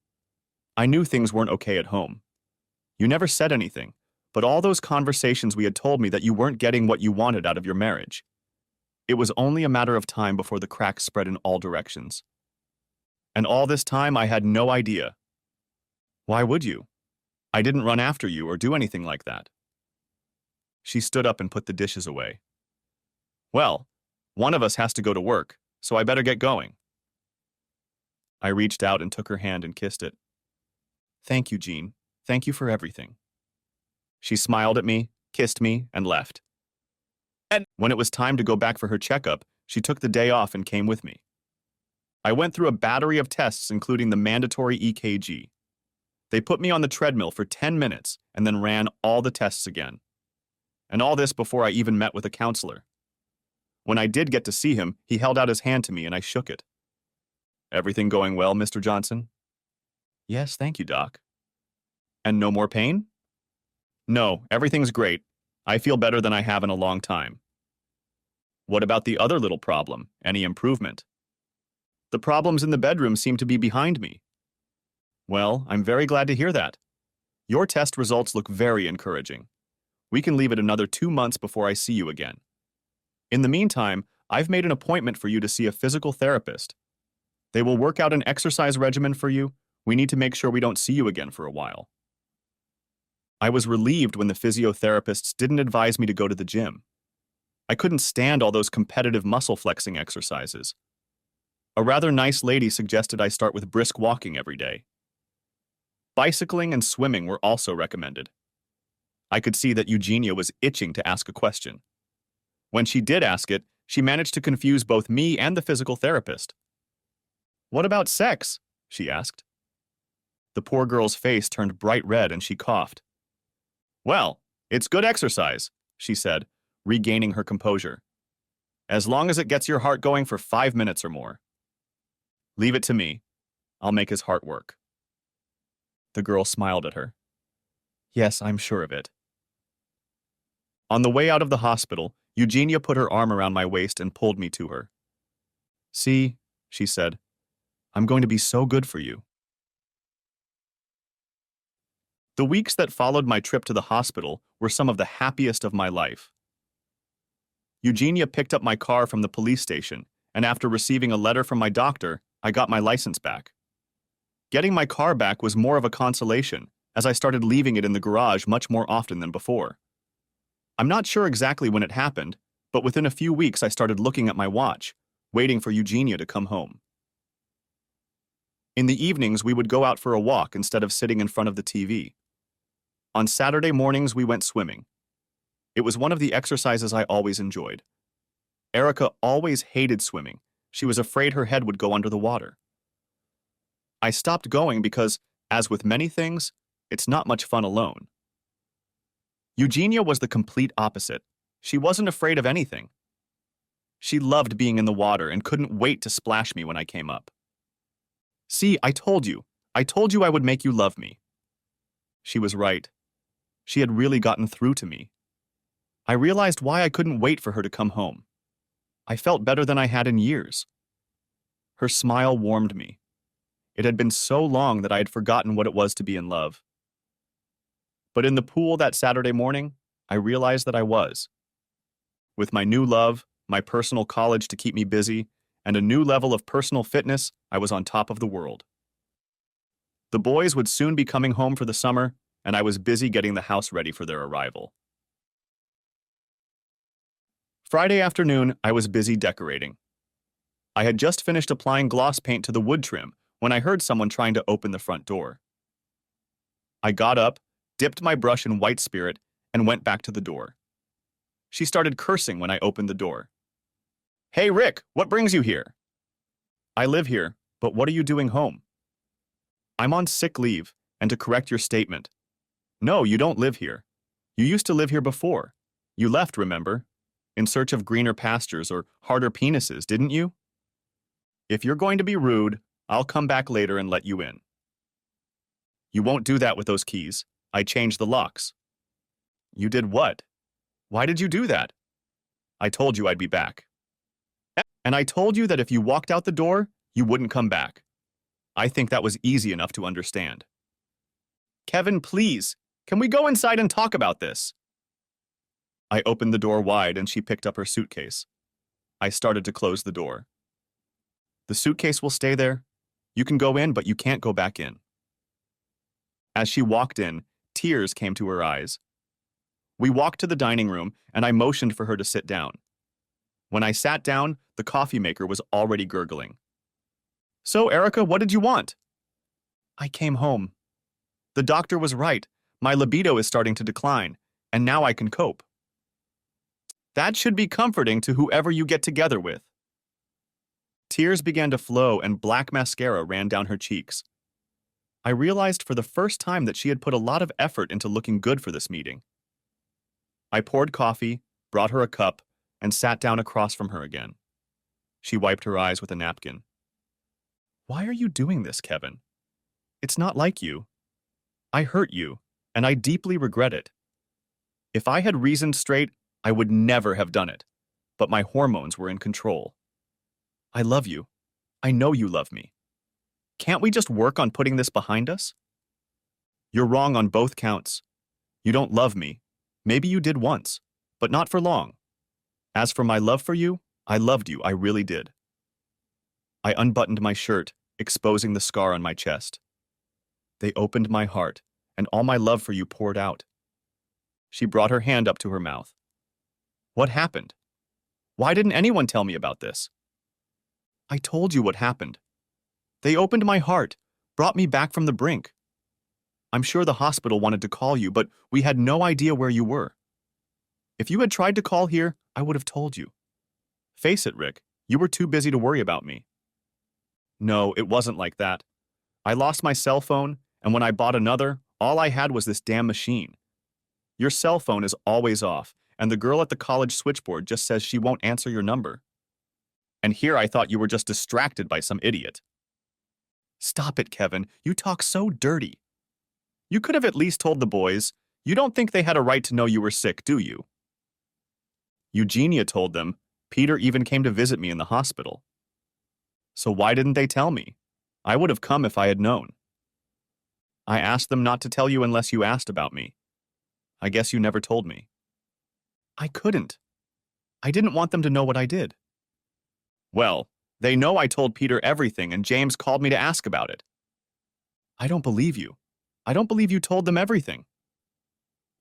I knew things weren't okay at home. You never said anything, but all those conversations we had told me that you weren't getting what you wanted out of your marriage. It was only a matter of time before the cracks spread in all directions. And all this time I had no idea. Why would you? I didn't run after you or do anything like that. She stood up and put the dishes away. Well, one of us has to go to work, so I better get going. I reached out and took her hand and kissed it. Thank you, Jean. Thank you for everything. She smiled at me, kissed me, and left. And when it was time to go back for her checkup, she took the day off and came with me. I went through a battery of tests, including the mandatory EKG. They put me on the treadmill for 10 minutes and then ran all the tests again. And all this before I even met with a counselor. When I did get to see him, he held out his hand to me and I shook it. Everything going well, Mr. Johnson? Yes, thank you, Doc. And no more pain? No, everything's great. I feel better than I have in a long time. What about the other little problem? Any improvement? The problems in the bedroom seem to be behind me. Well, I'm very glad to hear that. Your test results look very encouraging. We can leave it another 2 months before I see you again. In the meantime, I've made an appointment for you to see a physical therapist. They will work out an exercise regimen for you. We need to make sure we don't see you again for a while. I was relieved when the physiotherapists didn't advise me to go to the gym. I couldn't stand all those competitive muscle flexing exercises. A rather nice lady suggested I start with brisk walking every day. Bicycling and swimming were also recommended. I could see that Eugenia was itching to ask a question. When she did ask it, she managed to confuse both me and the physical therapist. "What about sex?" she asked. The poor girl's face turned bright red and she coughed. "Well, it's good exercise," she said, regaining her composure. "As long as it gets your heart going for 5 minutes or more. Leave it to me. I'll make his heart work." The girl smiled at her. "Yes, I'm sure of it." On the way out of the hospital, Eugenia put her arm around my waist and pulled me to her. "See," she said, "I'm going to be so good for you." The weeks that followed my trip to the hospital were some of the happiest of my life. Eugenia picked up my car from the police station, and after receiving a letter from my doctor, I got my license back. Getting my car back was more of a consolation, as I started leaving it in the garage much more often than before. I'm not sure exactly when it happened, but within a few weeks I started looking at my watch, waiting for Eugenia to come home. In the evenings, we would go out for a walk instead of sitting in front of the TV. On Saturday mornings, we went swimming. It was one of the exercises I always enjoyed. Erica always hated swimming. She was afraid her head would go under the water. I stopped going because, as with many things, it's not much fun alone. Eugenia was the complete opposite. She wasn't afraid of anything. She loved being in the water and couldn't wait to splash me when I came up. "See, I told you. I told you I would make you love me." She was right. She had really gotten through to me. I realized why I couldn't wait for her to come home. I felt better than I had in years. Her smile warmed me. It had been so long that I had forgotten what it was to be in love. But in the pool that Saturday morning, I realized that I was. With my new love, my personal college to keep me busy, and a new level of personal fitness, I was on top of the world. The boys would soon be coming home for the summer, and I was busy getting the house ready for their arrival. Friday afternoon, I was busy decorating. I had just finished applying gloss paint to the wood trim when I heard someone trying to open the front door. I got up, dipped my brush in white spirit, and went back to the door. She started cursing when I opened the door. "Hey, Rick, what brings you here?" "I live here, but what are you doing home?" "I'm on sick leave, and to correct your statement. No, you don't live here. You used to live here before. You left, remember? In search of greener pastures or harder penises, didn't you? If you're going to be rude, I'll come back later and let you in." "You won't do that with those keys. I changed the locks." "You did what? Why did you do that?" "I told you I'd be back. And I told you that if you walked out the door, you wouldn't come back. I think that was easy enough to understand." "Kevin, please, can we go inside and talk about this?" I opened the door wide and she picked up her suitcase. I started to close the door. "The suitcase will stay there. You can go in, but you can't go back in." As she walked in, tears came to her eyes. We walked to the dining room, and I motioned for her to sit down. When I sat down, the coffee maker was already gurgling. "So, Erica, what did you want?" "I came home. The doctor was right. My libido is starting to decline, and now I can cope." "That should be comforting to whoever you get together with." Tears began to flow and black mascara ran down her cheeks. I realized for the first time that she had put a lot of effort into looking good for this meeting. I poured coffee, brought her a cup, and sat down across from her again. She wiped her eyes with a napkin. "Why are you doing this, Kevin? It's not like you. I hurt you, and I deeply regret it. If I had reasoned straight, I would never have done it, but my hormones were in control. I love you. I know you love me. Can't we just work on putting this behind us?" "You're wrong on both counts. You don't love me. Maybe you did once, but not for long. As for my love for you, I loved you, I really did." I unbuttoned my shirt, exposing the scar on my chest. "They opened my heart, and all my love for you poured out. She brought her hand up to her mouth. What happened? Why didn't anyone tell me about this? I told you what happened. They opened my heart, brought me back from the brink. I'm sure the hospital wanted to call you, but we had no idea where you were. If you had tried to call here, I would have told you. Face it, Rick, you were too busy to worry about me. No, it wasn't like that. I lost my cell phone, and when I bought another, all I had was this damn machine. Your cell phone is always off, and the girl at the college switchboard just says she won't answer your number. And here I thought you were just distracted by some idiot. Stop it, Kevin. You talk so dirty. You could have at least told the boys. You don't think they had a right to know you were sick, do you? Eugenia told them. Peter even came to visit me in the hospital. So why didn't they tell me? I would have come if I had known. I asked them not to tell you unless you asked about me. I guess you never told me. I couldn't. I didn't want them to know what I did. Well, they know I told Peter everything and James called me to ask about it. I don't believe you. I don't believe you told them everything.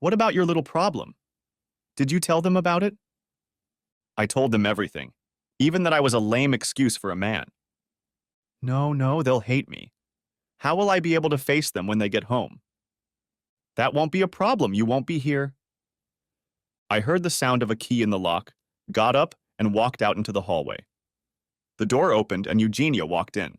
What about your little problem? Did you tell them about it? I told them everything, even that I was a lame excuse for a man. No, they'll hate me. How will I be able to face them when they get home? That won't be a problem. You won't be here. I heard the sound of a key in the lock, got up, and walked out into the hallway. The door opened and Eugenia walked in.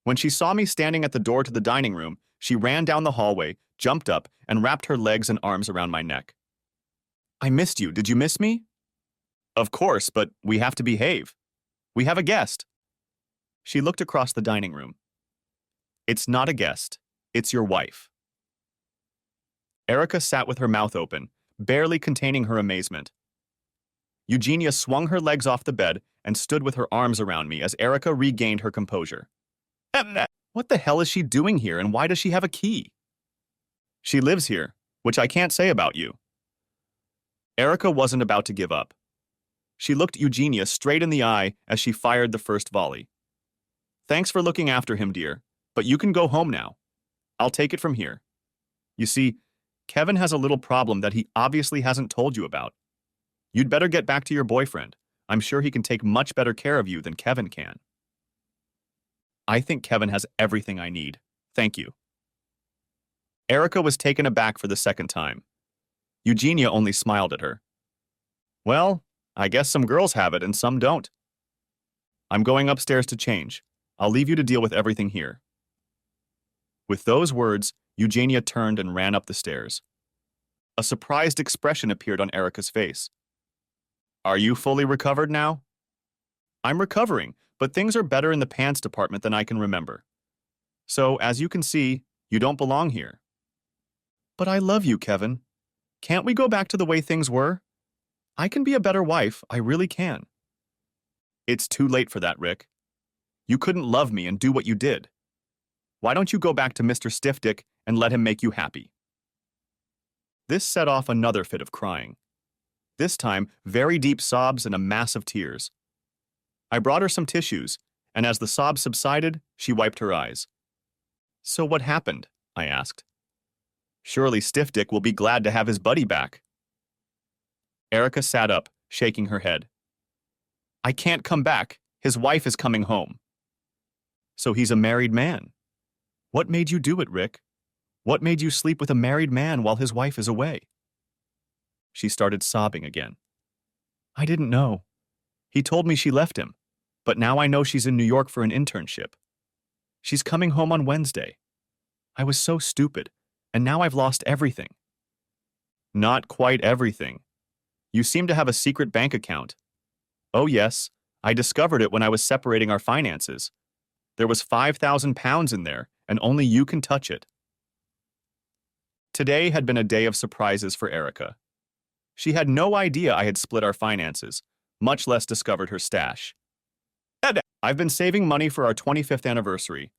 When she saw me standing at the door to the dining room, she ran down the hallway, jumped up, and wrapped her legs and arms around my neck. I missed you. Did you miss me? Of course, but we have to behave. We have a guest. She looked across the dining room. It's not a guest. It's your wife. Erica sat with her mouth open, barely containing her amazement. Eugenia swung her legs off the bed and stood with her arms around me as Erica regained her composure. What the hell is she doing here and why does she have a key? She lives here, which I can't say about you. Erica wasn't about to give up. She looked Eugenia straight in the eye as she fired the first volley. Thanks for looking after him, dear, but you can go home now. I'll take it from here. You see, Kevin has a little problem that he obviously hasn't told you about. You'd better get back to your boyfriend. I'm sure he can take much better care of you than Kevin can. I think Kevin has everything I need. Thank you. Erica was taken aback for the second time. Eugenia only smiled at her. Well, I guess some girls have it and some don't. I'm going upstairs to change. I'll leave you to deal with everything here. With those words, Eugenia turned and ran up the stairs. A surprised expression appeared on Erica's face. Are you fully recovered now? I'm recovering, but things are better in the pants department than I can remember. So, as you can see, you don't belong here. But I love you, Kevin. Can't we go back to the way things were? I can be a better wife, I really can. It's too late for that, Rick. You couldn't love me and do what you did. Why don't you go back to Mr. Stiffdick and let him make you happy? This set off another fit of crying. This time, very deep sobs and a mass of tears. I brought her some tissues, and as the sobs subsided, she wiped her eyes. So what happened? I asked. Surely Stiffdick will be glad to have his buddy back. Erica sat up, shaking her head. I can't come back. His wife is coming home. So he's a married man. What made you do it, Rick? What made you sleep with a married man while his wife is away? She started sobbing again. I didn't know. He told me she left him, but now I know she's in New York for an internship. She's coming home on Wednesday. I was so stupid, and now I've lost everything. Not quite everything. You seem to have a secret bank account. Oh yes, I discovered it when I was separating our finances. There was £5,000 in there, and only you can touch it. Today had been a day of surprises for Erica. She had no idea I had split our finances, much less discovered her stash. I've been saving money for our 25th anniversary.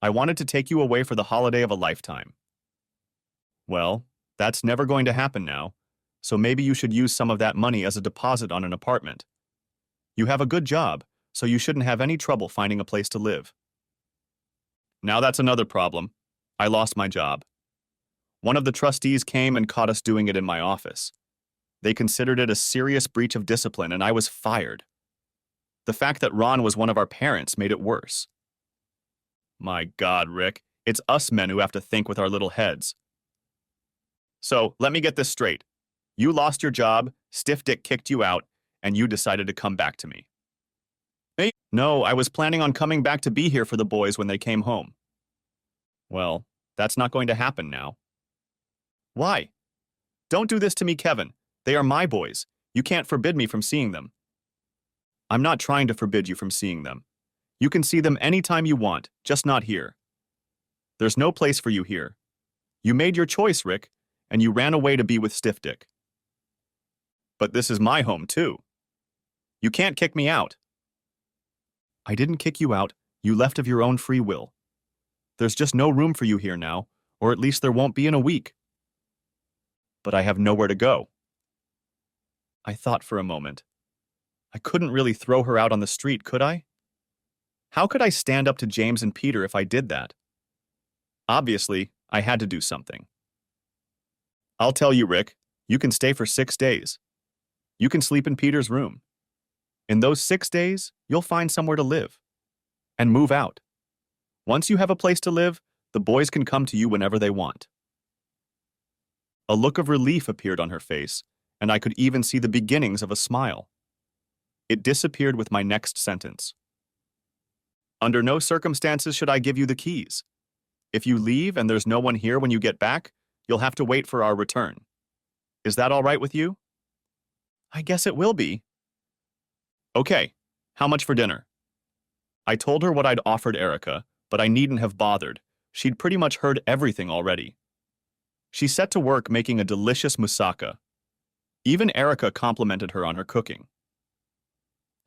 I wanted to take you away for the holiday of a lifetime. Well, that's never going to happen now, so maybe you should use some of that money as a deposit on an apartment. You have a good job, so you shouldn't have any trouble finding a place to live. Now that's another problem. I lost my job. One of the trustees came and caught us doing it in my office. They considered it a serious breach of discipline, and I was fired. The fact that Ron was one of our parents made it worse. My God, Rick, it's us men who have to think with our little heads. So, let me get this straight. You lost your job, Stiff Dick kicked you out, and you decided to come back to me. Hey, no, I was planning on coming back to be here for the boys when they came home. Well, that's not going to happen now. Why? Don't do this to me, Kevin. They are my boys. You can't forbid me from seeing them. I'm not trying to forbid you from seeing them. You can see them anytime you want, just not here. There's no place for you here. You made your choice, Rick, and you ran away to be with Stiff Dick. But this is my home, too. You can't kick me out. I didn't kick you out. You left of your own free will. There's just no room for you here now, or at least there won't be in a week. But I have nowhere to go. I thought for a moment. I couldn't really throw her out on the street, could I? How could I stand up to James and Peter if I did that? Obviously, I had to do something. I'll tell you, Rick, you can stay for 6 days. You can sleep in Peter's room. In those 6 days, you'll find somewhere to live. And move out. Once you have a place to live, the boys can come to you whenever they want. A look of relief appeared on her face, and I could even see the beginnings of a smile. It disappeared with my next sentence. Under no circumstances should I give you the keys. If you leave and there's no one here when you get back, you'll have to wait for our return. Is that all right with you? I guess it will be. Okay, how much for dinner? I told her what I'd offered Erica, but I needn't have bothered. She'd pretty much heard everything already. She set to work making a delicious moussaka. Even Erica complimented her on her cooking.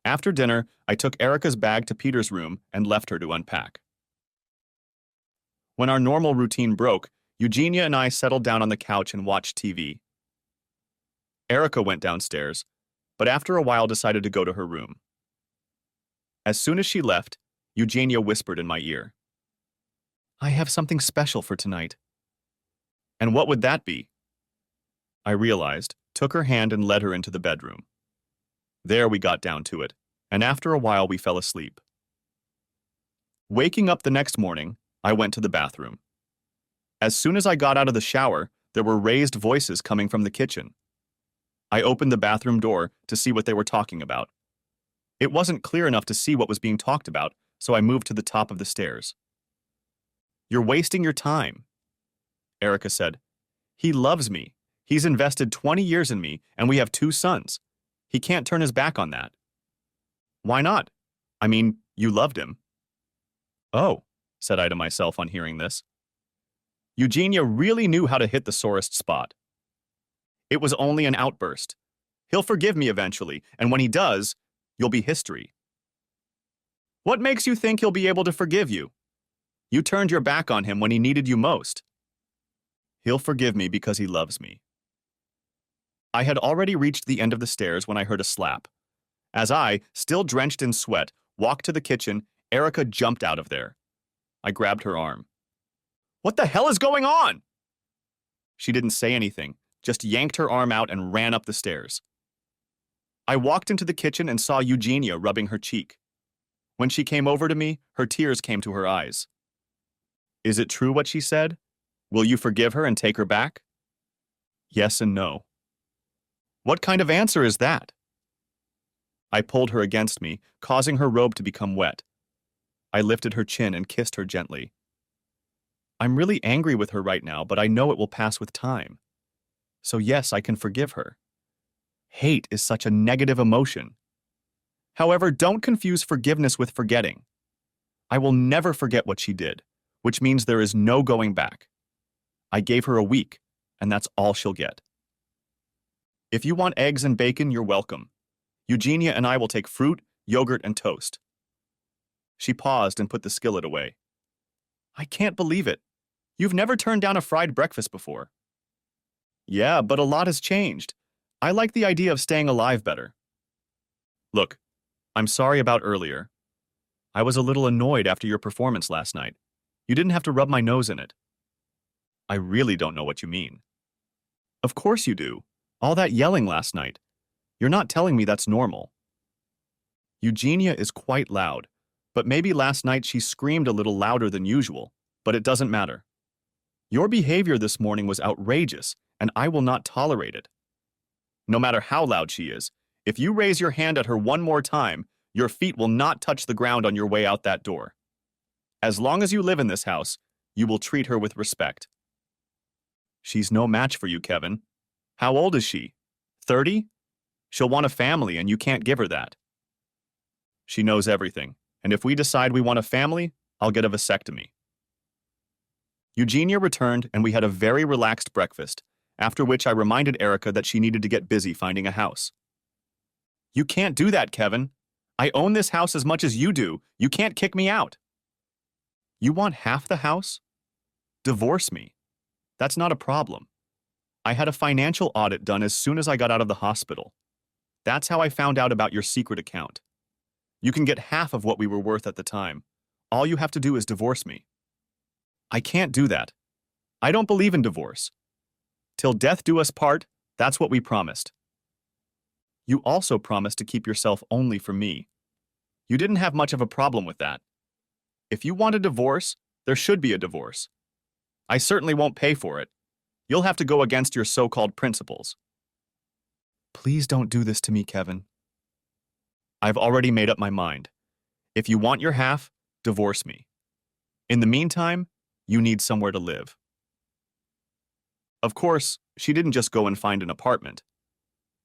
After dinner, I took Erica's bag to Peter's room and left her to unpack. When our normal routine broke, Eugenia and I settled down on the couch and watched TV. Erica went downstairs, but after a while decided to go to her room. As soon as she left, Eugenia whispered in my ear, "I have something special for tonight." And what would that be? I realized, took her hand and led her into the bedroom. There we got down to it, and after a while we fell asleep. Waking up the next morning, I went to the bathroom. As soon as I got out of the shower, there were raised voices coming from the kitchen. I opened the bathroom door to see what they were talking about. It wasn't clear enough to see what was being talked about, so I moved to the top of the stairs. "You're wasting your time," Erica said. "He loves me. He's invested 20 years in me, and we have 2 sons. He can't turn his back on that." "Why not? I mean, you loved him." "Oh," said I to myself on hearing this. Eugenia really knew how to hit the sorest spot. It was only an outburst. He'll forgive me eventually, and when he does, you'll be history. What makes you think he'll be able to forgive you? You turned your back on him when he needed you most. He'll forgive me because he loves me. I had already reached the end of the stairs when I heard a slap. As I, still drenched in sweat, walked to the kitchen, Erica jumped out of there. I grabbed her arm. "What the hell is going on?" She didn't say anything, just yanked her arm out and ran up the stairs. I walked into the kitchen and saw Eugenia rubbing her cheek. When she came over to me, her tears came to her eyes. Is it true what she said? Will you forgive her and take her back? Yes and no. What kind of answer is that? I pulled her against me, causing her robe to become wet. I lifted her chin and kissed her gently. I'm really angry with her right now, but I know it will pass with time. So yes, I can forgive her. Hate is such a negative emotion. However, don't confuse forgiveness with forgetting. I will never forget what she did, which means there is no going back. I gave her a week, and that's all she'll get. If you want eggs and bacon, you're welcome. Eugenia and I will take fruit, yogurt, and toast. She paused and put the skillet away. I can't believe it. You've never turned down a fried breakfast before. Yeah, but a lot has changed. I like the idea of staying alive better. Look, I'm sorry about earlier. I was a little annoyed after your performance last night. You didn't have to rub my nose in it. I really don't know what you mean. Of course you do. All that yelling last night. You're not telling me that's normal. Eugenia is quite loud, but maybe last night she screamed a little louder than usual, but it doesn't matter. Your behavior this morning was outrageous, and I will not tolerate it. No matter how loud she is, if you raise your hand at her one more time, your feet will not touch the ground on your way out that door. As long as you live in this house, you will treat her with respect. She's no match for you, Kevin. How old is she? 30? She'll want a family, and you can't give her that. She knows everything, and if we decide we want a family, I'll get a vasectomy. Eugenia returned, and we had a very relaxed breakfast, after which I reminded Erica that she needed to get busy finding a house. You can't do that, Kevin. I own this house as much as you do. You can't kick me out. You want half the house? Divorce me. That's not a problem. I had a financial audit done as soon as I got out of the hospital. That's how I found out about your secret account. You can get half of what we were worth at the time. All you have to do is divorce me. I can't do that. I don't believe in divorce. Till death do us part, that's what we promised. You also promised to keep yourself only for me. You didn't have much of a problem with that. If you want a divorce, there should be a divorce. I certainly won't pay for it. You'll have to go against your so-called principles. Please don't do this to me, Kevin. I've already made up my mind. If you want your half, divorce me. In the meantime, you need somewhere to live. Of course, she didn't just go and find an apartment.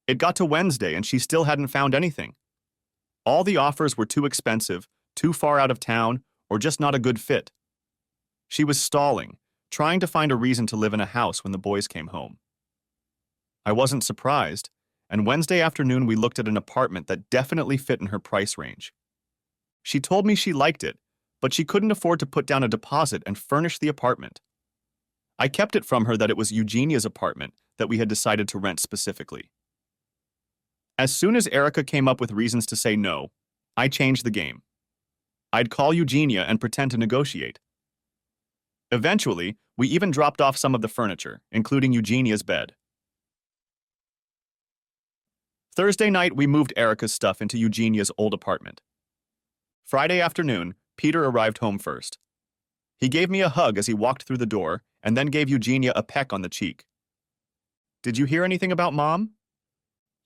It got to Wednesday and she still hadn't found anything. All the offers were too expensive, too far out of town, or just not a good fit. She was stalling, trying to find a reason to live in a house when the boys came home. I wasn't surprised, and Wednesday afternoon we looked at an apartment that definitely fit in her price range. She told me she liked it, but she couldn't afford to put down a deposit and furnish the apartment. I kept it from her that it was Eugenia's apartment that we had decided to rent specifically. As soon as Erica came up with reasons to say no, I changed the game. I'd call Eugenia and pretend to negotiate. Eventually, we even dropped off some of the furniture, including Eugenia's bed. Thursday night, we moved Erica's stuff into Eugenia's old apartment. Friday afternoon, Peter arrived home first. He gave me a hug as he walked through the door and then gave Eugenia a peck on the cheek. Did you hear anything about Mom?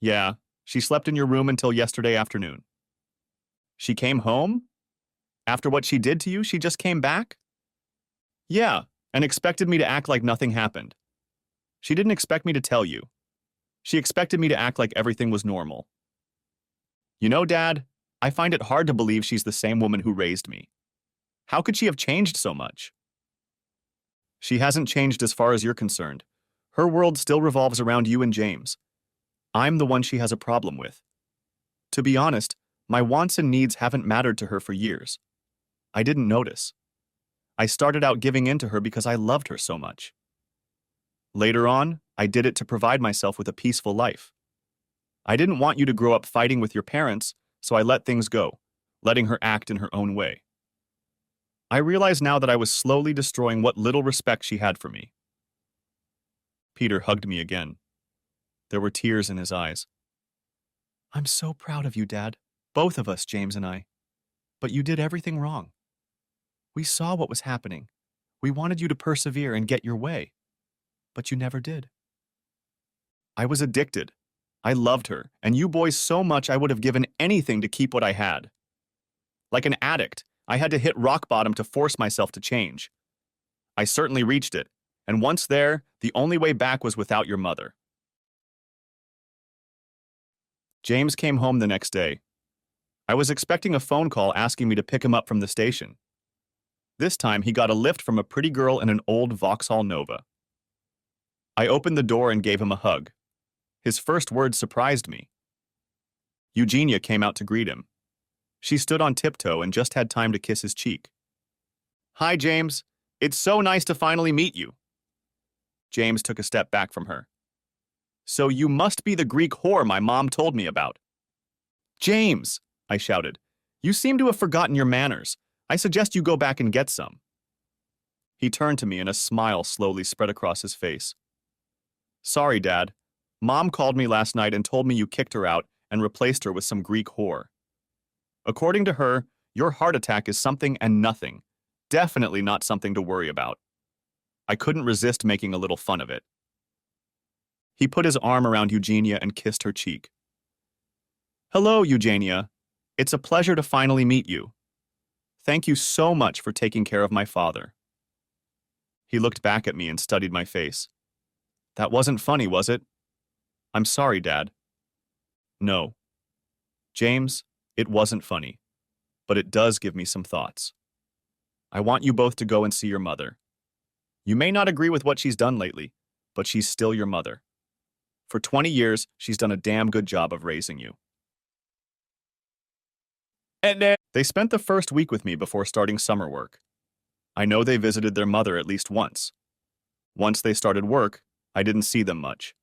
Yeah, she slept in your room until yesterday afternoon. She came home? After what she did to you, she just came back? Yeah, and expected me to act like nothing happened. She didn't expect me to tell you. She expected me to act like everything was normal. You know, Dad, I find it hard to believe she's the same woman who raised me. How could she have changed so much? She hasn't changed as far as you're concerned. Her world still revolves around you and James. I'm the one she has a problem with. To be honest, my wants and needs haven't mattered to her for years. I didn't notice. I started out giving in to her because I loved her so much. Later on, I did it to provide myself with a peaceful life. I didn't want you to grow up fighting with your parents, so I let things go, letting her act in her own way. I realize now that I was slowly destroying what little respect she had for me. Peter hugged me again. There were tears in his eyes. I'm so proud of you, Dad. Both of us, James and I. But you did everything wrong. We saw what was happening. We wanted you to persevere and get your way. But you never did. I was addicted. I loved her, and you boys so much I would have given anything to keep what I had. Like an addict, I had to hit rock bottom to force myself to change. I certainly reached it, and once there, the only way back was without your mother. James came home the next day. I was expecting a phone call asking me to pick him up from the station. This time, he got a lift from a pretty girl in an old Vauxhall Nova. I opened the door and gave him a hug. His first words surprised me. Eugenia came out to greet him. She stood on tiptoe and just had time to kiss his cheek. Hi, James. It's so nice to finally meet you. James took a step back from her. So you must be the Greek whore my mom told me about. James, I shouted. You seem to have forgotten your manners. I suggest you go back and get some. He turned to me and a smile slowly spread across his face. Sorry, Dad. Mom called me last night and told me you kicked her out and replaced her with some Greek whore. According to her, your heart attack is something and nothing. Definitely not something to worry about. I couldn't resist making a little fun of it. He put his arm around Eugenia and kissed her cheek. Hello, Eugenia. It's a pleasure to finally meet you. Thank you so much for taking care of my father. He looked back at me and studied my face. That wasn't funny, was it? I'm sorry, Dad. No. James, it wasn't funny, but it does give me some thoughts. I want you both to go and see your mother. You may not agree with what she's done lately, but she's still your mother. For 20 years, she's done a damn good job of raising you. They spent the first week with me before starting summer work. I know they visited their mother at least once. Once they started work, I didn't see them much.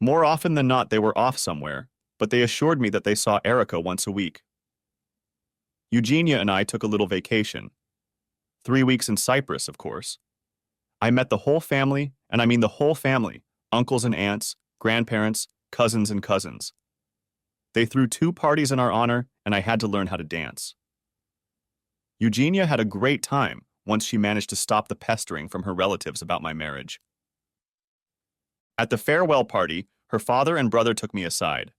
More often than not, they were off somewhere, but they assured me that they saw Erica once a week. Eugenia and I took a little vacation. 3 weeks in Cyprus, of course. I met the whole family, and I mean the whole family, uncles and aunts, grandparents, cousins and cousins. They threw 2 parties in our honor, and I had to learn how to dance. Eugenia had a great time once she managed to stop the pestering from her relatives about my marriage. At the farewell party, her father and brother took me aside.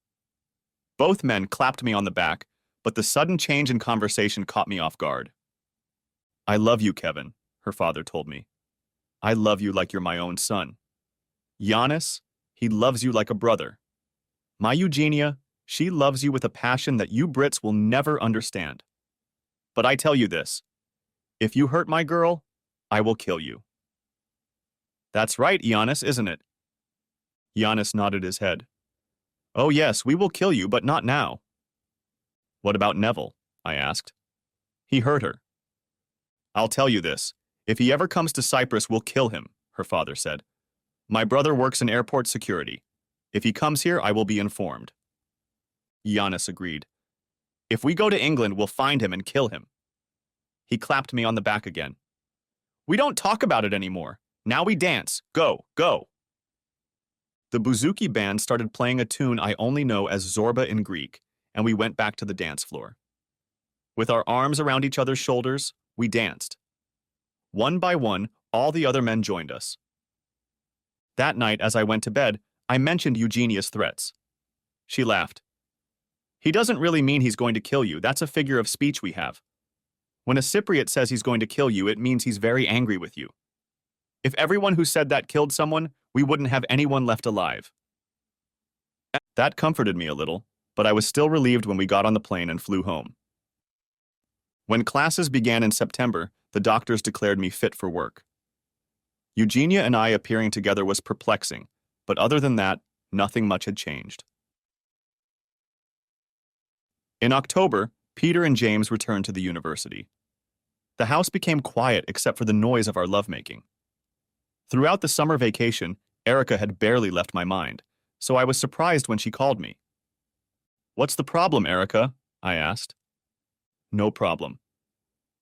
Both men clapped me on the back, but the sudden change in conversation caught me off guard. I love you, Kevin, her father told me. I love you like you're my own son. Giannis, he loves you like a brother. My Eugenia, she loves you with a passion that you Brits will never understand. But I tell you this, if you hurt my girl, I will kill you. That's right, Giannis, isn't it? Giannis nodded his head. Oh yes, we will kill you, but not now. What about Neville? I asked. He hurt her. I'll tell you this, if he ever comes to Cyprus, we'll kill him, her father said. My brother works in airport security. If he comes here, I will be informed. Giannis agreed. If we go to England, we'll find him and kill him. He clapped me on the back again. We don't talk about it anymore. Now we dance. Go, go. The bouzouki band started playing a tune I only know as Zorba in Greek, and we went back to the dance floor. With our arms around each other's shoulders, we danced. One by one, all the other men joined us. That night, as I went to bed, I mentioned Eugenia's threats. She laughed. He doesn't really mean he's going to kill you. That's a figure of speech we have. When a Cypriot says he's going to kill you, it means he's very angry with you. If everyone who said that killed someone, we wouldn't have anyone left alive. That comforted me a little, but I was still relieved when we got on the plane and flew home. When classes began in September, the doctors declared me fit for work. Eugenia and I appearing together was perplexing, but other than that, nothing much had changed. In October, Peter and James returned to the university. The house became quiet except for the noise of our lovemaking. Throughout the summer vacation, Erica had barely left my mind, so I was surprised when she called me. What's the problem, Erica? I asked. No problem.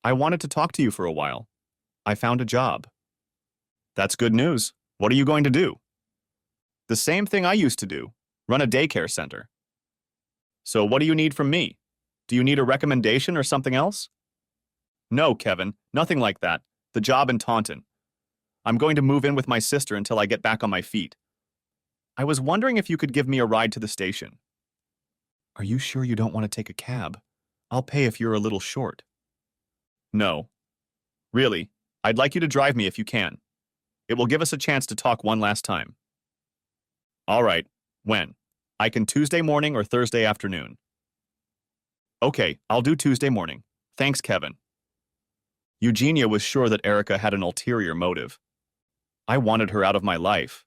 I wanted to talk to you for a while. I found a job. That's good news. What are you going to do? The same thing I used to do, run a daycare center. So what do you need from me? Do you need a recommendation or something else? No, Kevin, nothing like that. The job in Taunton. I'm going to move in with my sister until I get back on my feet. I was wondering if you could give me a ride to the station. Are you sure you don't want to take a cab? I'll pay if you're a little short. No. Really, I'd like you to drive me if you can. It will give us a chance to talk one last time. All right, when? I can Tuesday morning or Thursday afternoon. Okay, I'll do Tuesday morning. Thanks, Kevin. Eugenia was sure that Erica had an ulterior motive. I wanted her out of my life.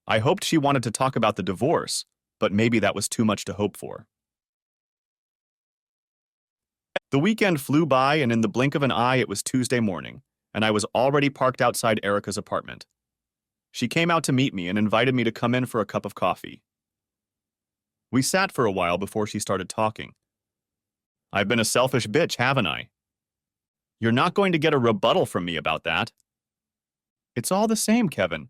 I hoped she wanted to talk about the divorce, but maybe that was too much to hope for. The weekend flew by, and in the blink of an eye, it was Tuesday morning, and I was already parked outside Erica's apartment. She came out to meet me and invited me to come in for a cup of coffee. We sat for a while before she started talking. I've been a selfish bitch, haven't I? You're not going to get a rebuttal from me about that. It's all the same, Kevin.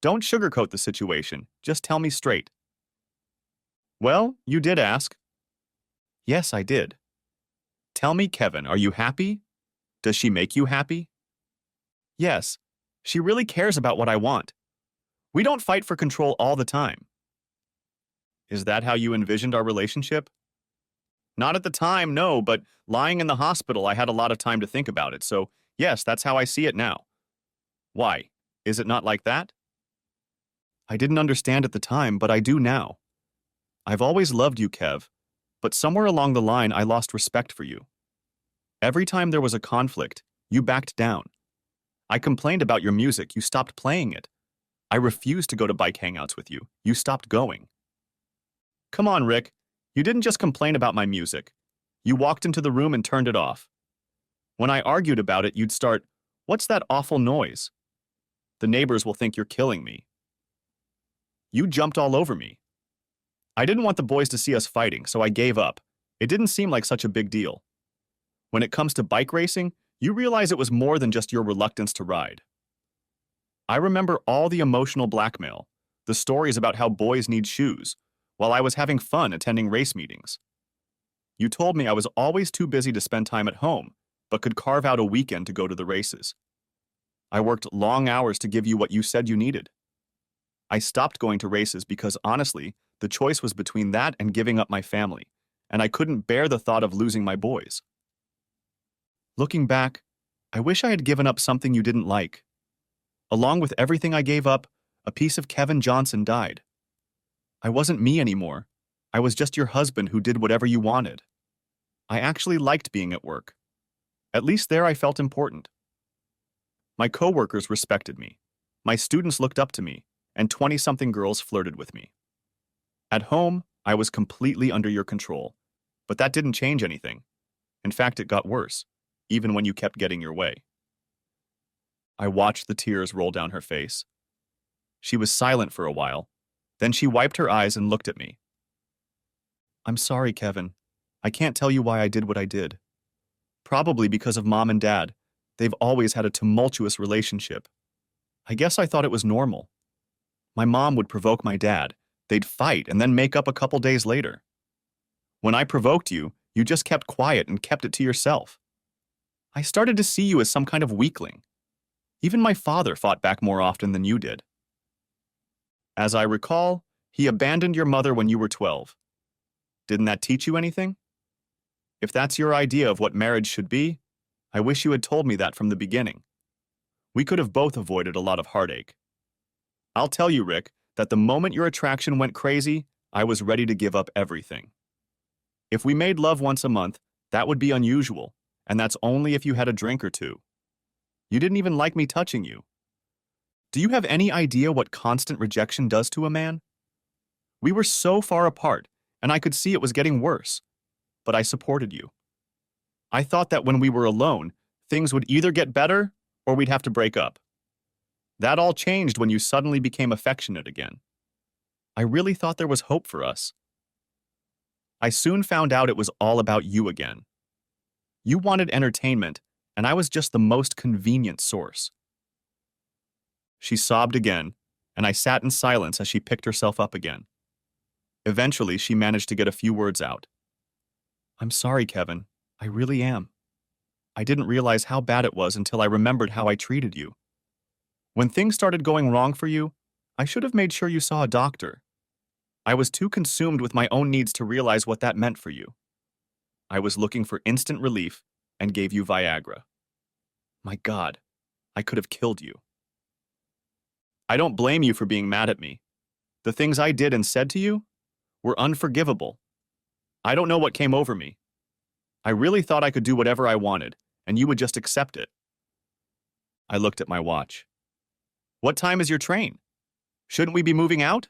Don't sugarcoat the situation. Just tell me straight. Well, you did ask. Yes, I did. Tell me, Kevin, are you happy? Does she make you happy? Yes. She really cares about what I want. We don't fight for control all the time. Is that how you envisioned our relationship? Not at the time, no, but lying in the hospital, I had a lot of time to think about it, so yes, that's how I see it now. Why? Is it not like that? I didn't understand at the time, but I do now. I've always loved you, Kev, but somewhere along the line I lost respect for you. Every time there was a conflict, you backed down. I complained about your music, you stopped playing it. I refused to go to bike hangouts with you, you stopped going. Come on, Rick. You didn't just complain about my music. You walked into the room and turned it off. When I argued about it, you'd start, "What's that awful noise? The neighbors will think you're killing me." You jumped all over me. I didn't want the boys to see us fighting, so I gave up. It didn't seem like such a big deal. When it comes to bike racing, you realize it was more than just your reluctance to ride. I remember all the emotional blackmail, the stories about how boys need shoes, while I was having fun attending race meetings. You told me I was always too busy to spend time at home, but could carve out a weekend to go to the races. I worked long hours to give you what you said you needed. I stopped going to races because, honestly, the choice was between that and giving up my family, and I couldn't bear the thought of losing my boys. Looking back, I wish I had given up something you didn't like. Along with everything I gave up, a piece of Kevin Johnson died. I wasn't me anymore. I was just your husband who did whatever you wanted. I actually liked being at work. At least there I felt important. My coworkers respected me. My students looked up to me, and 20-something girls flirted with me. At home, I was completely under your control, but that didn't change anything. In fact, it got worse, even when you kept getting your way. I watched the tears roll down her face. She was silent for a while. Then she wiped her eyes and looked at me. I'm sorry, Kevin. I can't tell you why I did what I did. Probably because of Mom and Dad. They've always had a tumultuous relationship. I guess I thought it was normal. My mom would provoke my dad. They'd fight and then make up a couple days later. When I provoked you, you just kept quiet and kept it to yourself. I started to see you as some kind of weakling. Even my father fought back more often than you did. As I recall, he abandoned your mother when you were 12. Didn't that teach you anything? If that's your idea of what marriage should be, I wish you had told me that from the beginning. We could have both avoided a lot of heartache. I'll tell you, Rick, that the moment your attraction went crazy, I was ready to give up everything. If we made love once a month, that would be unusual, and that's only if you had a drink or two. You didn't even like me touching you. Do you have any idea what constant rejection does to a man? We were so far apart, and I could see it was getting worse, but I supported you. I thought that when we were alone, things would either get better or we'd have to break up. That all changed when you suddenly became affectionate again. I really thought there was hope for us. I soon found out it was all about you again. You wanted entertainment, and I was just the most convenient source. She sobbed again, and I sat in silence as she picked herself up again. Eventually, she managed to get a few words out. I'm sorry, Kevin. I really am. I didn't realize how bad it was until I remembered how I treated you. When things started going wrong for you, I should have made sure you saw a doctor. I was too consumed with my own needs to realize what that meant for you. I was looking for instant relief and gave you Viagra. My God, I could have killed you. I don't blame you for being mad at me. The things I did and said to you were unforgivable. I don't know what came over me. I really thought I could do whatever I wanted, and you would just accept it. I looked at my watch. What time is your train? Shouldn't we be moving out?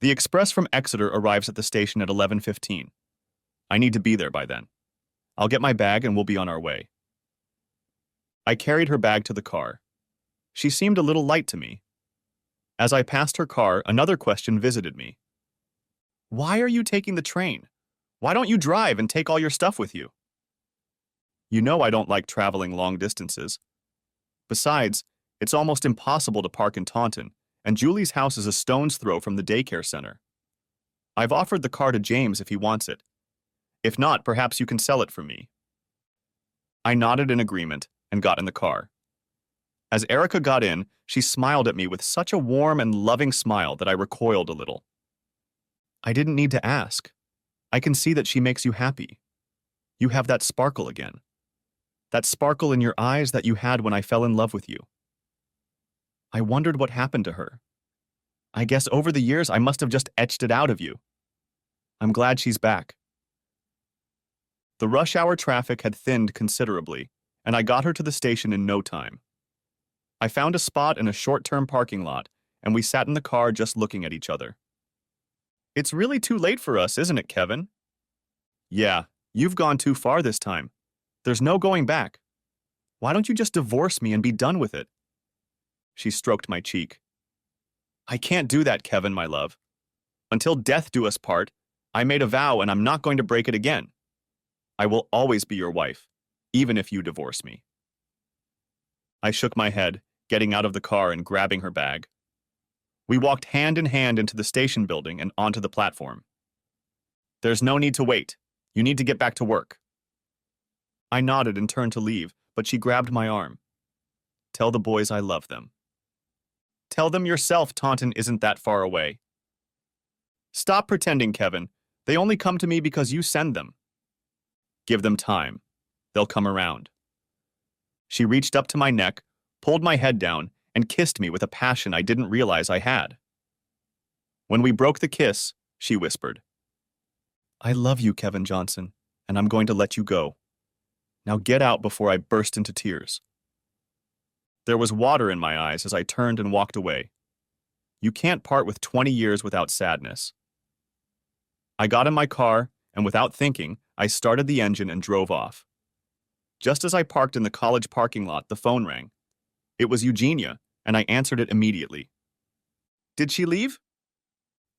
The express from Exeter arrives at the station at 11:15. I need to be there by then. I'll get my bag and we'll be on our way. I carried her bag to the car. She seemed a little light to me. As I passed her car, another question visited me. Why are you taking the train? Why don't you drive and take all your stuff with you? You know I don't like traveling long distances. Besides, it's almost impossible to park in Taunton, and Julie's house is a stone's throw from the daycare center. I've offered the car to James if he wants it. If not, perhaps you can sell it for me." I nodded in agreement and got in the car. As Erica got in, she smiled at me with such a warm and loving smile that I recoiled a little. "I didn't need to ask. I can see that she makes you happy. You have that sparkle again. That sparkle in your eyes that you had when I fell in love with you." I wondered what happened to her. I guess over the years I must have just etched it out of you. I'm glad she's back. The rush hour traffic had thinned considerably, and I got her to the station in no time. I found a spot in a short-term parking lot, and we sat in the car just looking at each other. "It's really too late for us, isn't it, Kevin?" "Yeah, you've gone too far this time. There's no going back. Why don't you just divorce me and be done with it?" She stroked my cheek. "I can't do that, Kevin, my love. Until death do us part, I made a vow and I'm not going to break it again. I will always be your wife, even if you divorce me." I shook my head, getting out of the car and grabbing her bag. We walked hand in hand into the station building and onto the platform. "There's no need to wait. You need to get back to work." I nodded and turned to leave, but she grabbed my arm. "Tell the boys I love them." "Tell them yourself Taunton isn't that far away." "Stop pretending, Kevin. They only come to me because you send them." "Give them time. They'll come around." She reached up to my neck, pulled my head down, and kissed me with a passion I didn't realize I had. When we broke the kiss, she whispered, "I love you, Kevin Johnson, and I'm going to let you go. Now get out before I burst into tears." There was water in my eyes as I turned and walked away. You can't part with 20 years without sadness. I got in my car, and without thinking, I started the engine and drove off. Just as I parked in the college parking lot, the phone rang. It was Eugenia, and I answered it immediately. "Did she leave?"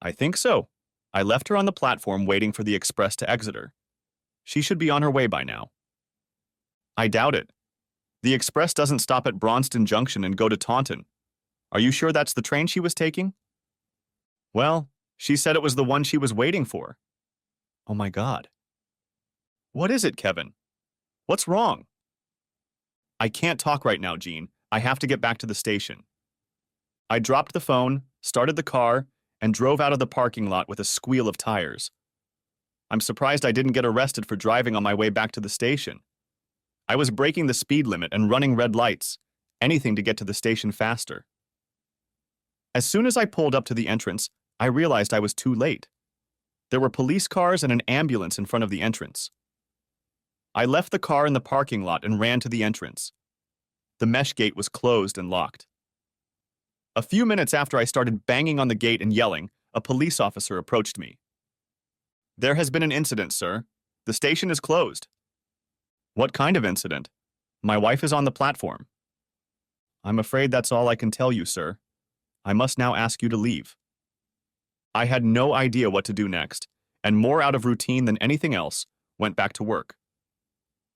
"I think so. I left her on the platform waiting for the express to exit her. She should be on her way by now." "I doubt it. The express doesn't stop at Braunston Junction and go to Taunton. Are you sure that's the train she was taking?" "Well, she said it was the one she was waiting for." "Oh my God." "What is it, Kevin? What's wrong?" "I can't talk right now, Jean. I have to get back to the station." I dropped the phone, started the car, and drove out of the parking lot with a squeal of tires. I'm surprised I didn't get arrested for driving on my way back to the station. I was breaking the speed limit and running red lights, anything to get to the station faster. As soon as I pulled up to the entrance, I realized I was too late. There were police cars and an ambulance in front of the entrance. I left the car in the parking lot and ran to the entrance. The mesh gate was closed and locked. A few minutes after I started banging on the gate and yelling, a police officer approached me. "There has been an incident, sir. The station is closed." "What kind of incident?" "My wife is on the platform." "I'm afraid that's all I can tell you, sir. I must now ask you to leave." I had no idea what to do next, and more out of routine than anything else, went back to work.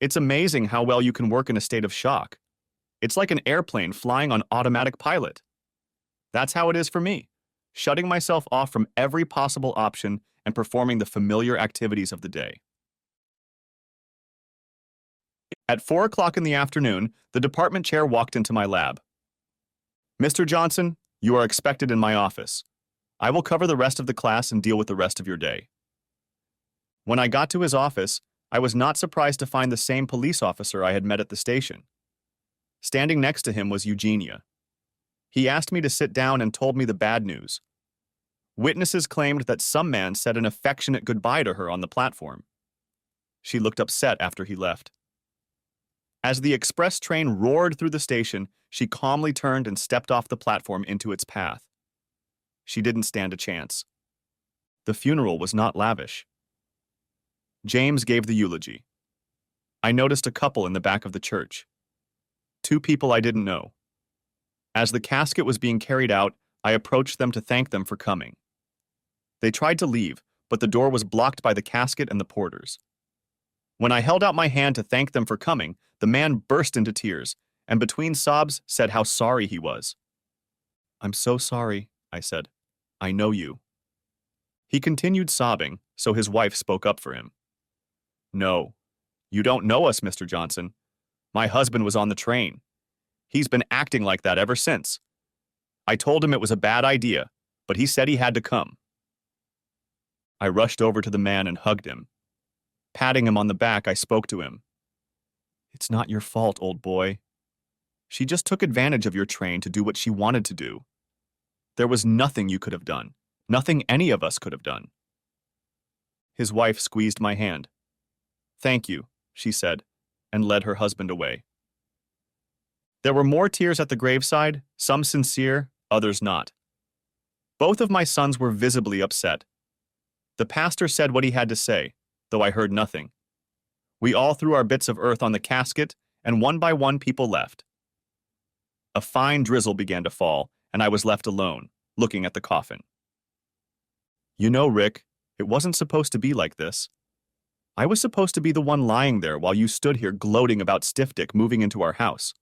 It's amazing how well you can work in a state of shock. It's like an airplane flying on automatic pilot. That's how it is for me, shutting myself off from every possible option and performing the familiar activities of the day. At 4 o'clock in the afternoon, the department chair walked into my lab. "Mr. Johnson, you are expected in my office. I will cover the rest of the class and deal with the rest of your day." When I got to his office, I was not surprised to find the same police officer I had met at the station. Standing next to him was Eugenia. He asked me to sit down and told me the bad news. Witnesses claimed that some man said an affectionate goodbye to her on the platform. She looked upset after he left. As the express train roared through the station, she calmly turned and stepped off the platform into its path. She didn't stand a chance. The funeral was not lavish. James gave the eulogy. I noticed a couple in the back of the church. 2 people I didn't know. As the casket was being carried out, I approached them to thank them for coming. They tried to leave, but the door was blocked by the casket and the porters. When I held out my hand to thank them for coming, the man burst into tears, and between sobs said how sorry he was. "I'm so sorry," I said. "I know you." He continued sobbing, so his wife spoke up for him. "No, you don't know us, Mr. Johnson. My husband was on the train. He's been acting like that ever since. I told him it was a bad idea, but he said he had to come." I rushed over to the man and hugged him. Patting him on the back, I spoke to him. "It's not your fault, old boy. She just took advantage of your train to do what she wanted to do. There was nothing you could have done, nothing any of us could have done." His wife squeezed my hand. "Thank you," she said, and led her husband away. There were more tears at the graveside, some sincere, others not. Both of my sons were visibly upset. The pastor said what he had to say, though I heard nothing. We all threw our bits of earth on the casket, and one by one people left. A fine drizzle began to fall, and I was left alone, looking at the coffin. "You know, Rick, it wasn't supposed to be like this. I was supposed to be the one lying there while you stood here gloating about Stiff Dick moving into our house.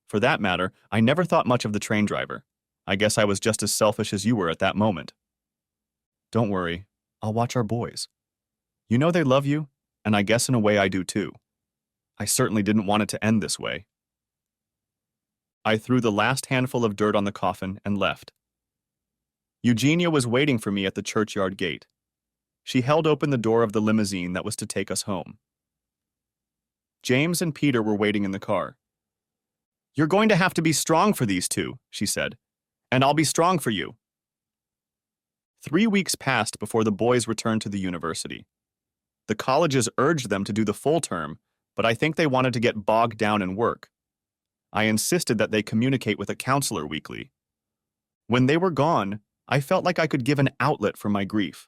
For that matter, I never thought much of the train driver. I guess I was just as selfish as you were at that moment. Don't worry, I'll watch our boys. You know they love you, and I guess in a way I do too. I certainly didn't want it to end this way." I threw the last handful of dirt on the coffin and left. Eugenia was waiting for me at the churchyard gate. She held open the door of the limousine that was to take us home. James and Peter were waiting in the car. "You're going to have to be strong for these two," she said, "and I'll be strong for you." 3 weeks passed before the boys returned to the university. The colleges urged them to do the full term, but I think they wanted to get bogged down in work. I insisted that they communicate with a counselor weekly. When they were gone, I felt like I could give an outlet for my grief.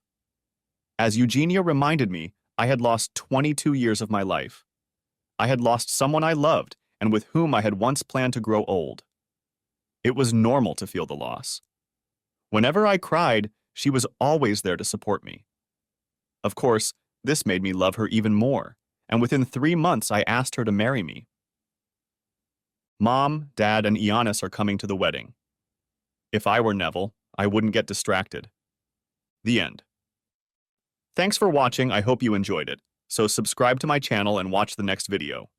As Eugenia reminded me, I had lost 22 years of my life. I had lost someone I loved and with whom I had once planned to grow old. It was normal to feel the loss. Whenever I cried, she was always there to support me. Of course, this made me love her even more, and within 3 months I asked her to marry me. Mom, Dad, and Giannis are coming to the wedding. If I were Neville, I wouldn't get distracted. The end. Thanks for watching. I hope you enjoyed it. So subscribe to my channel and watch the next video.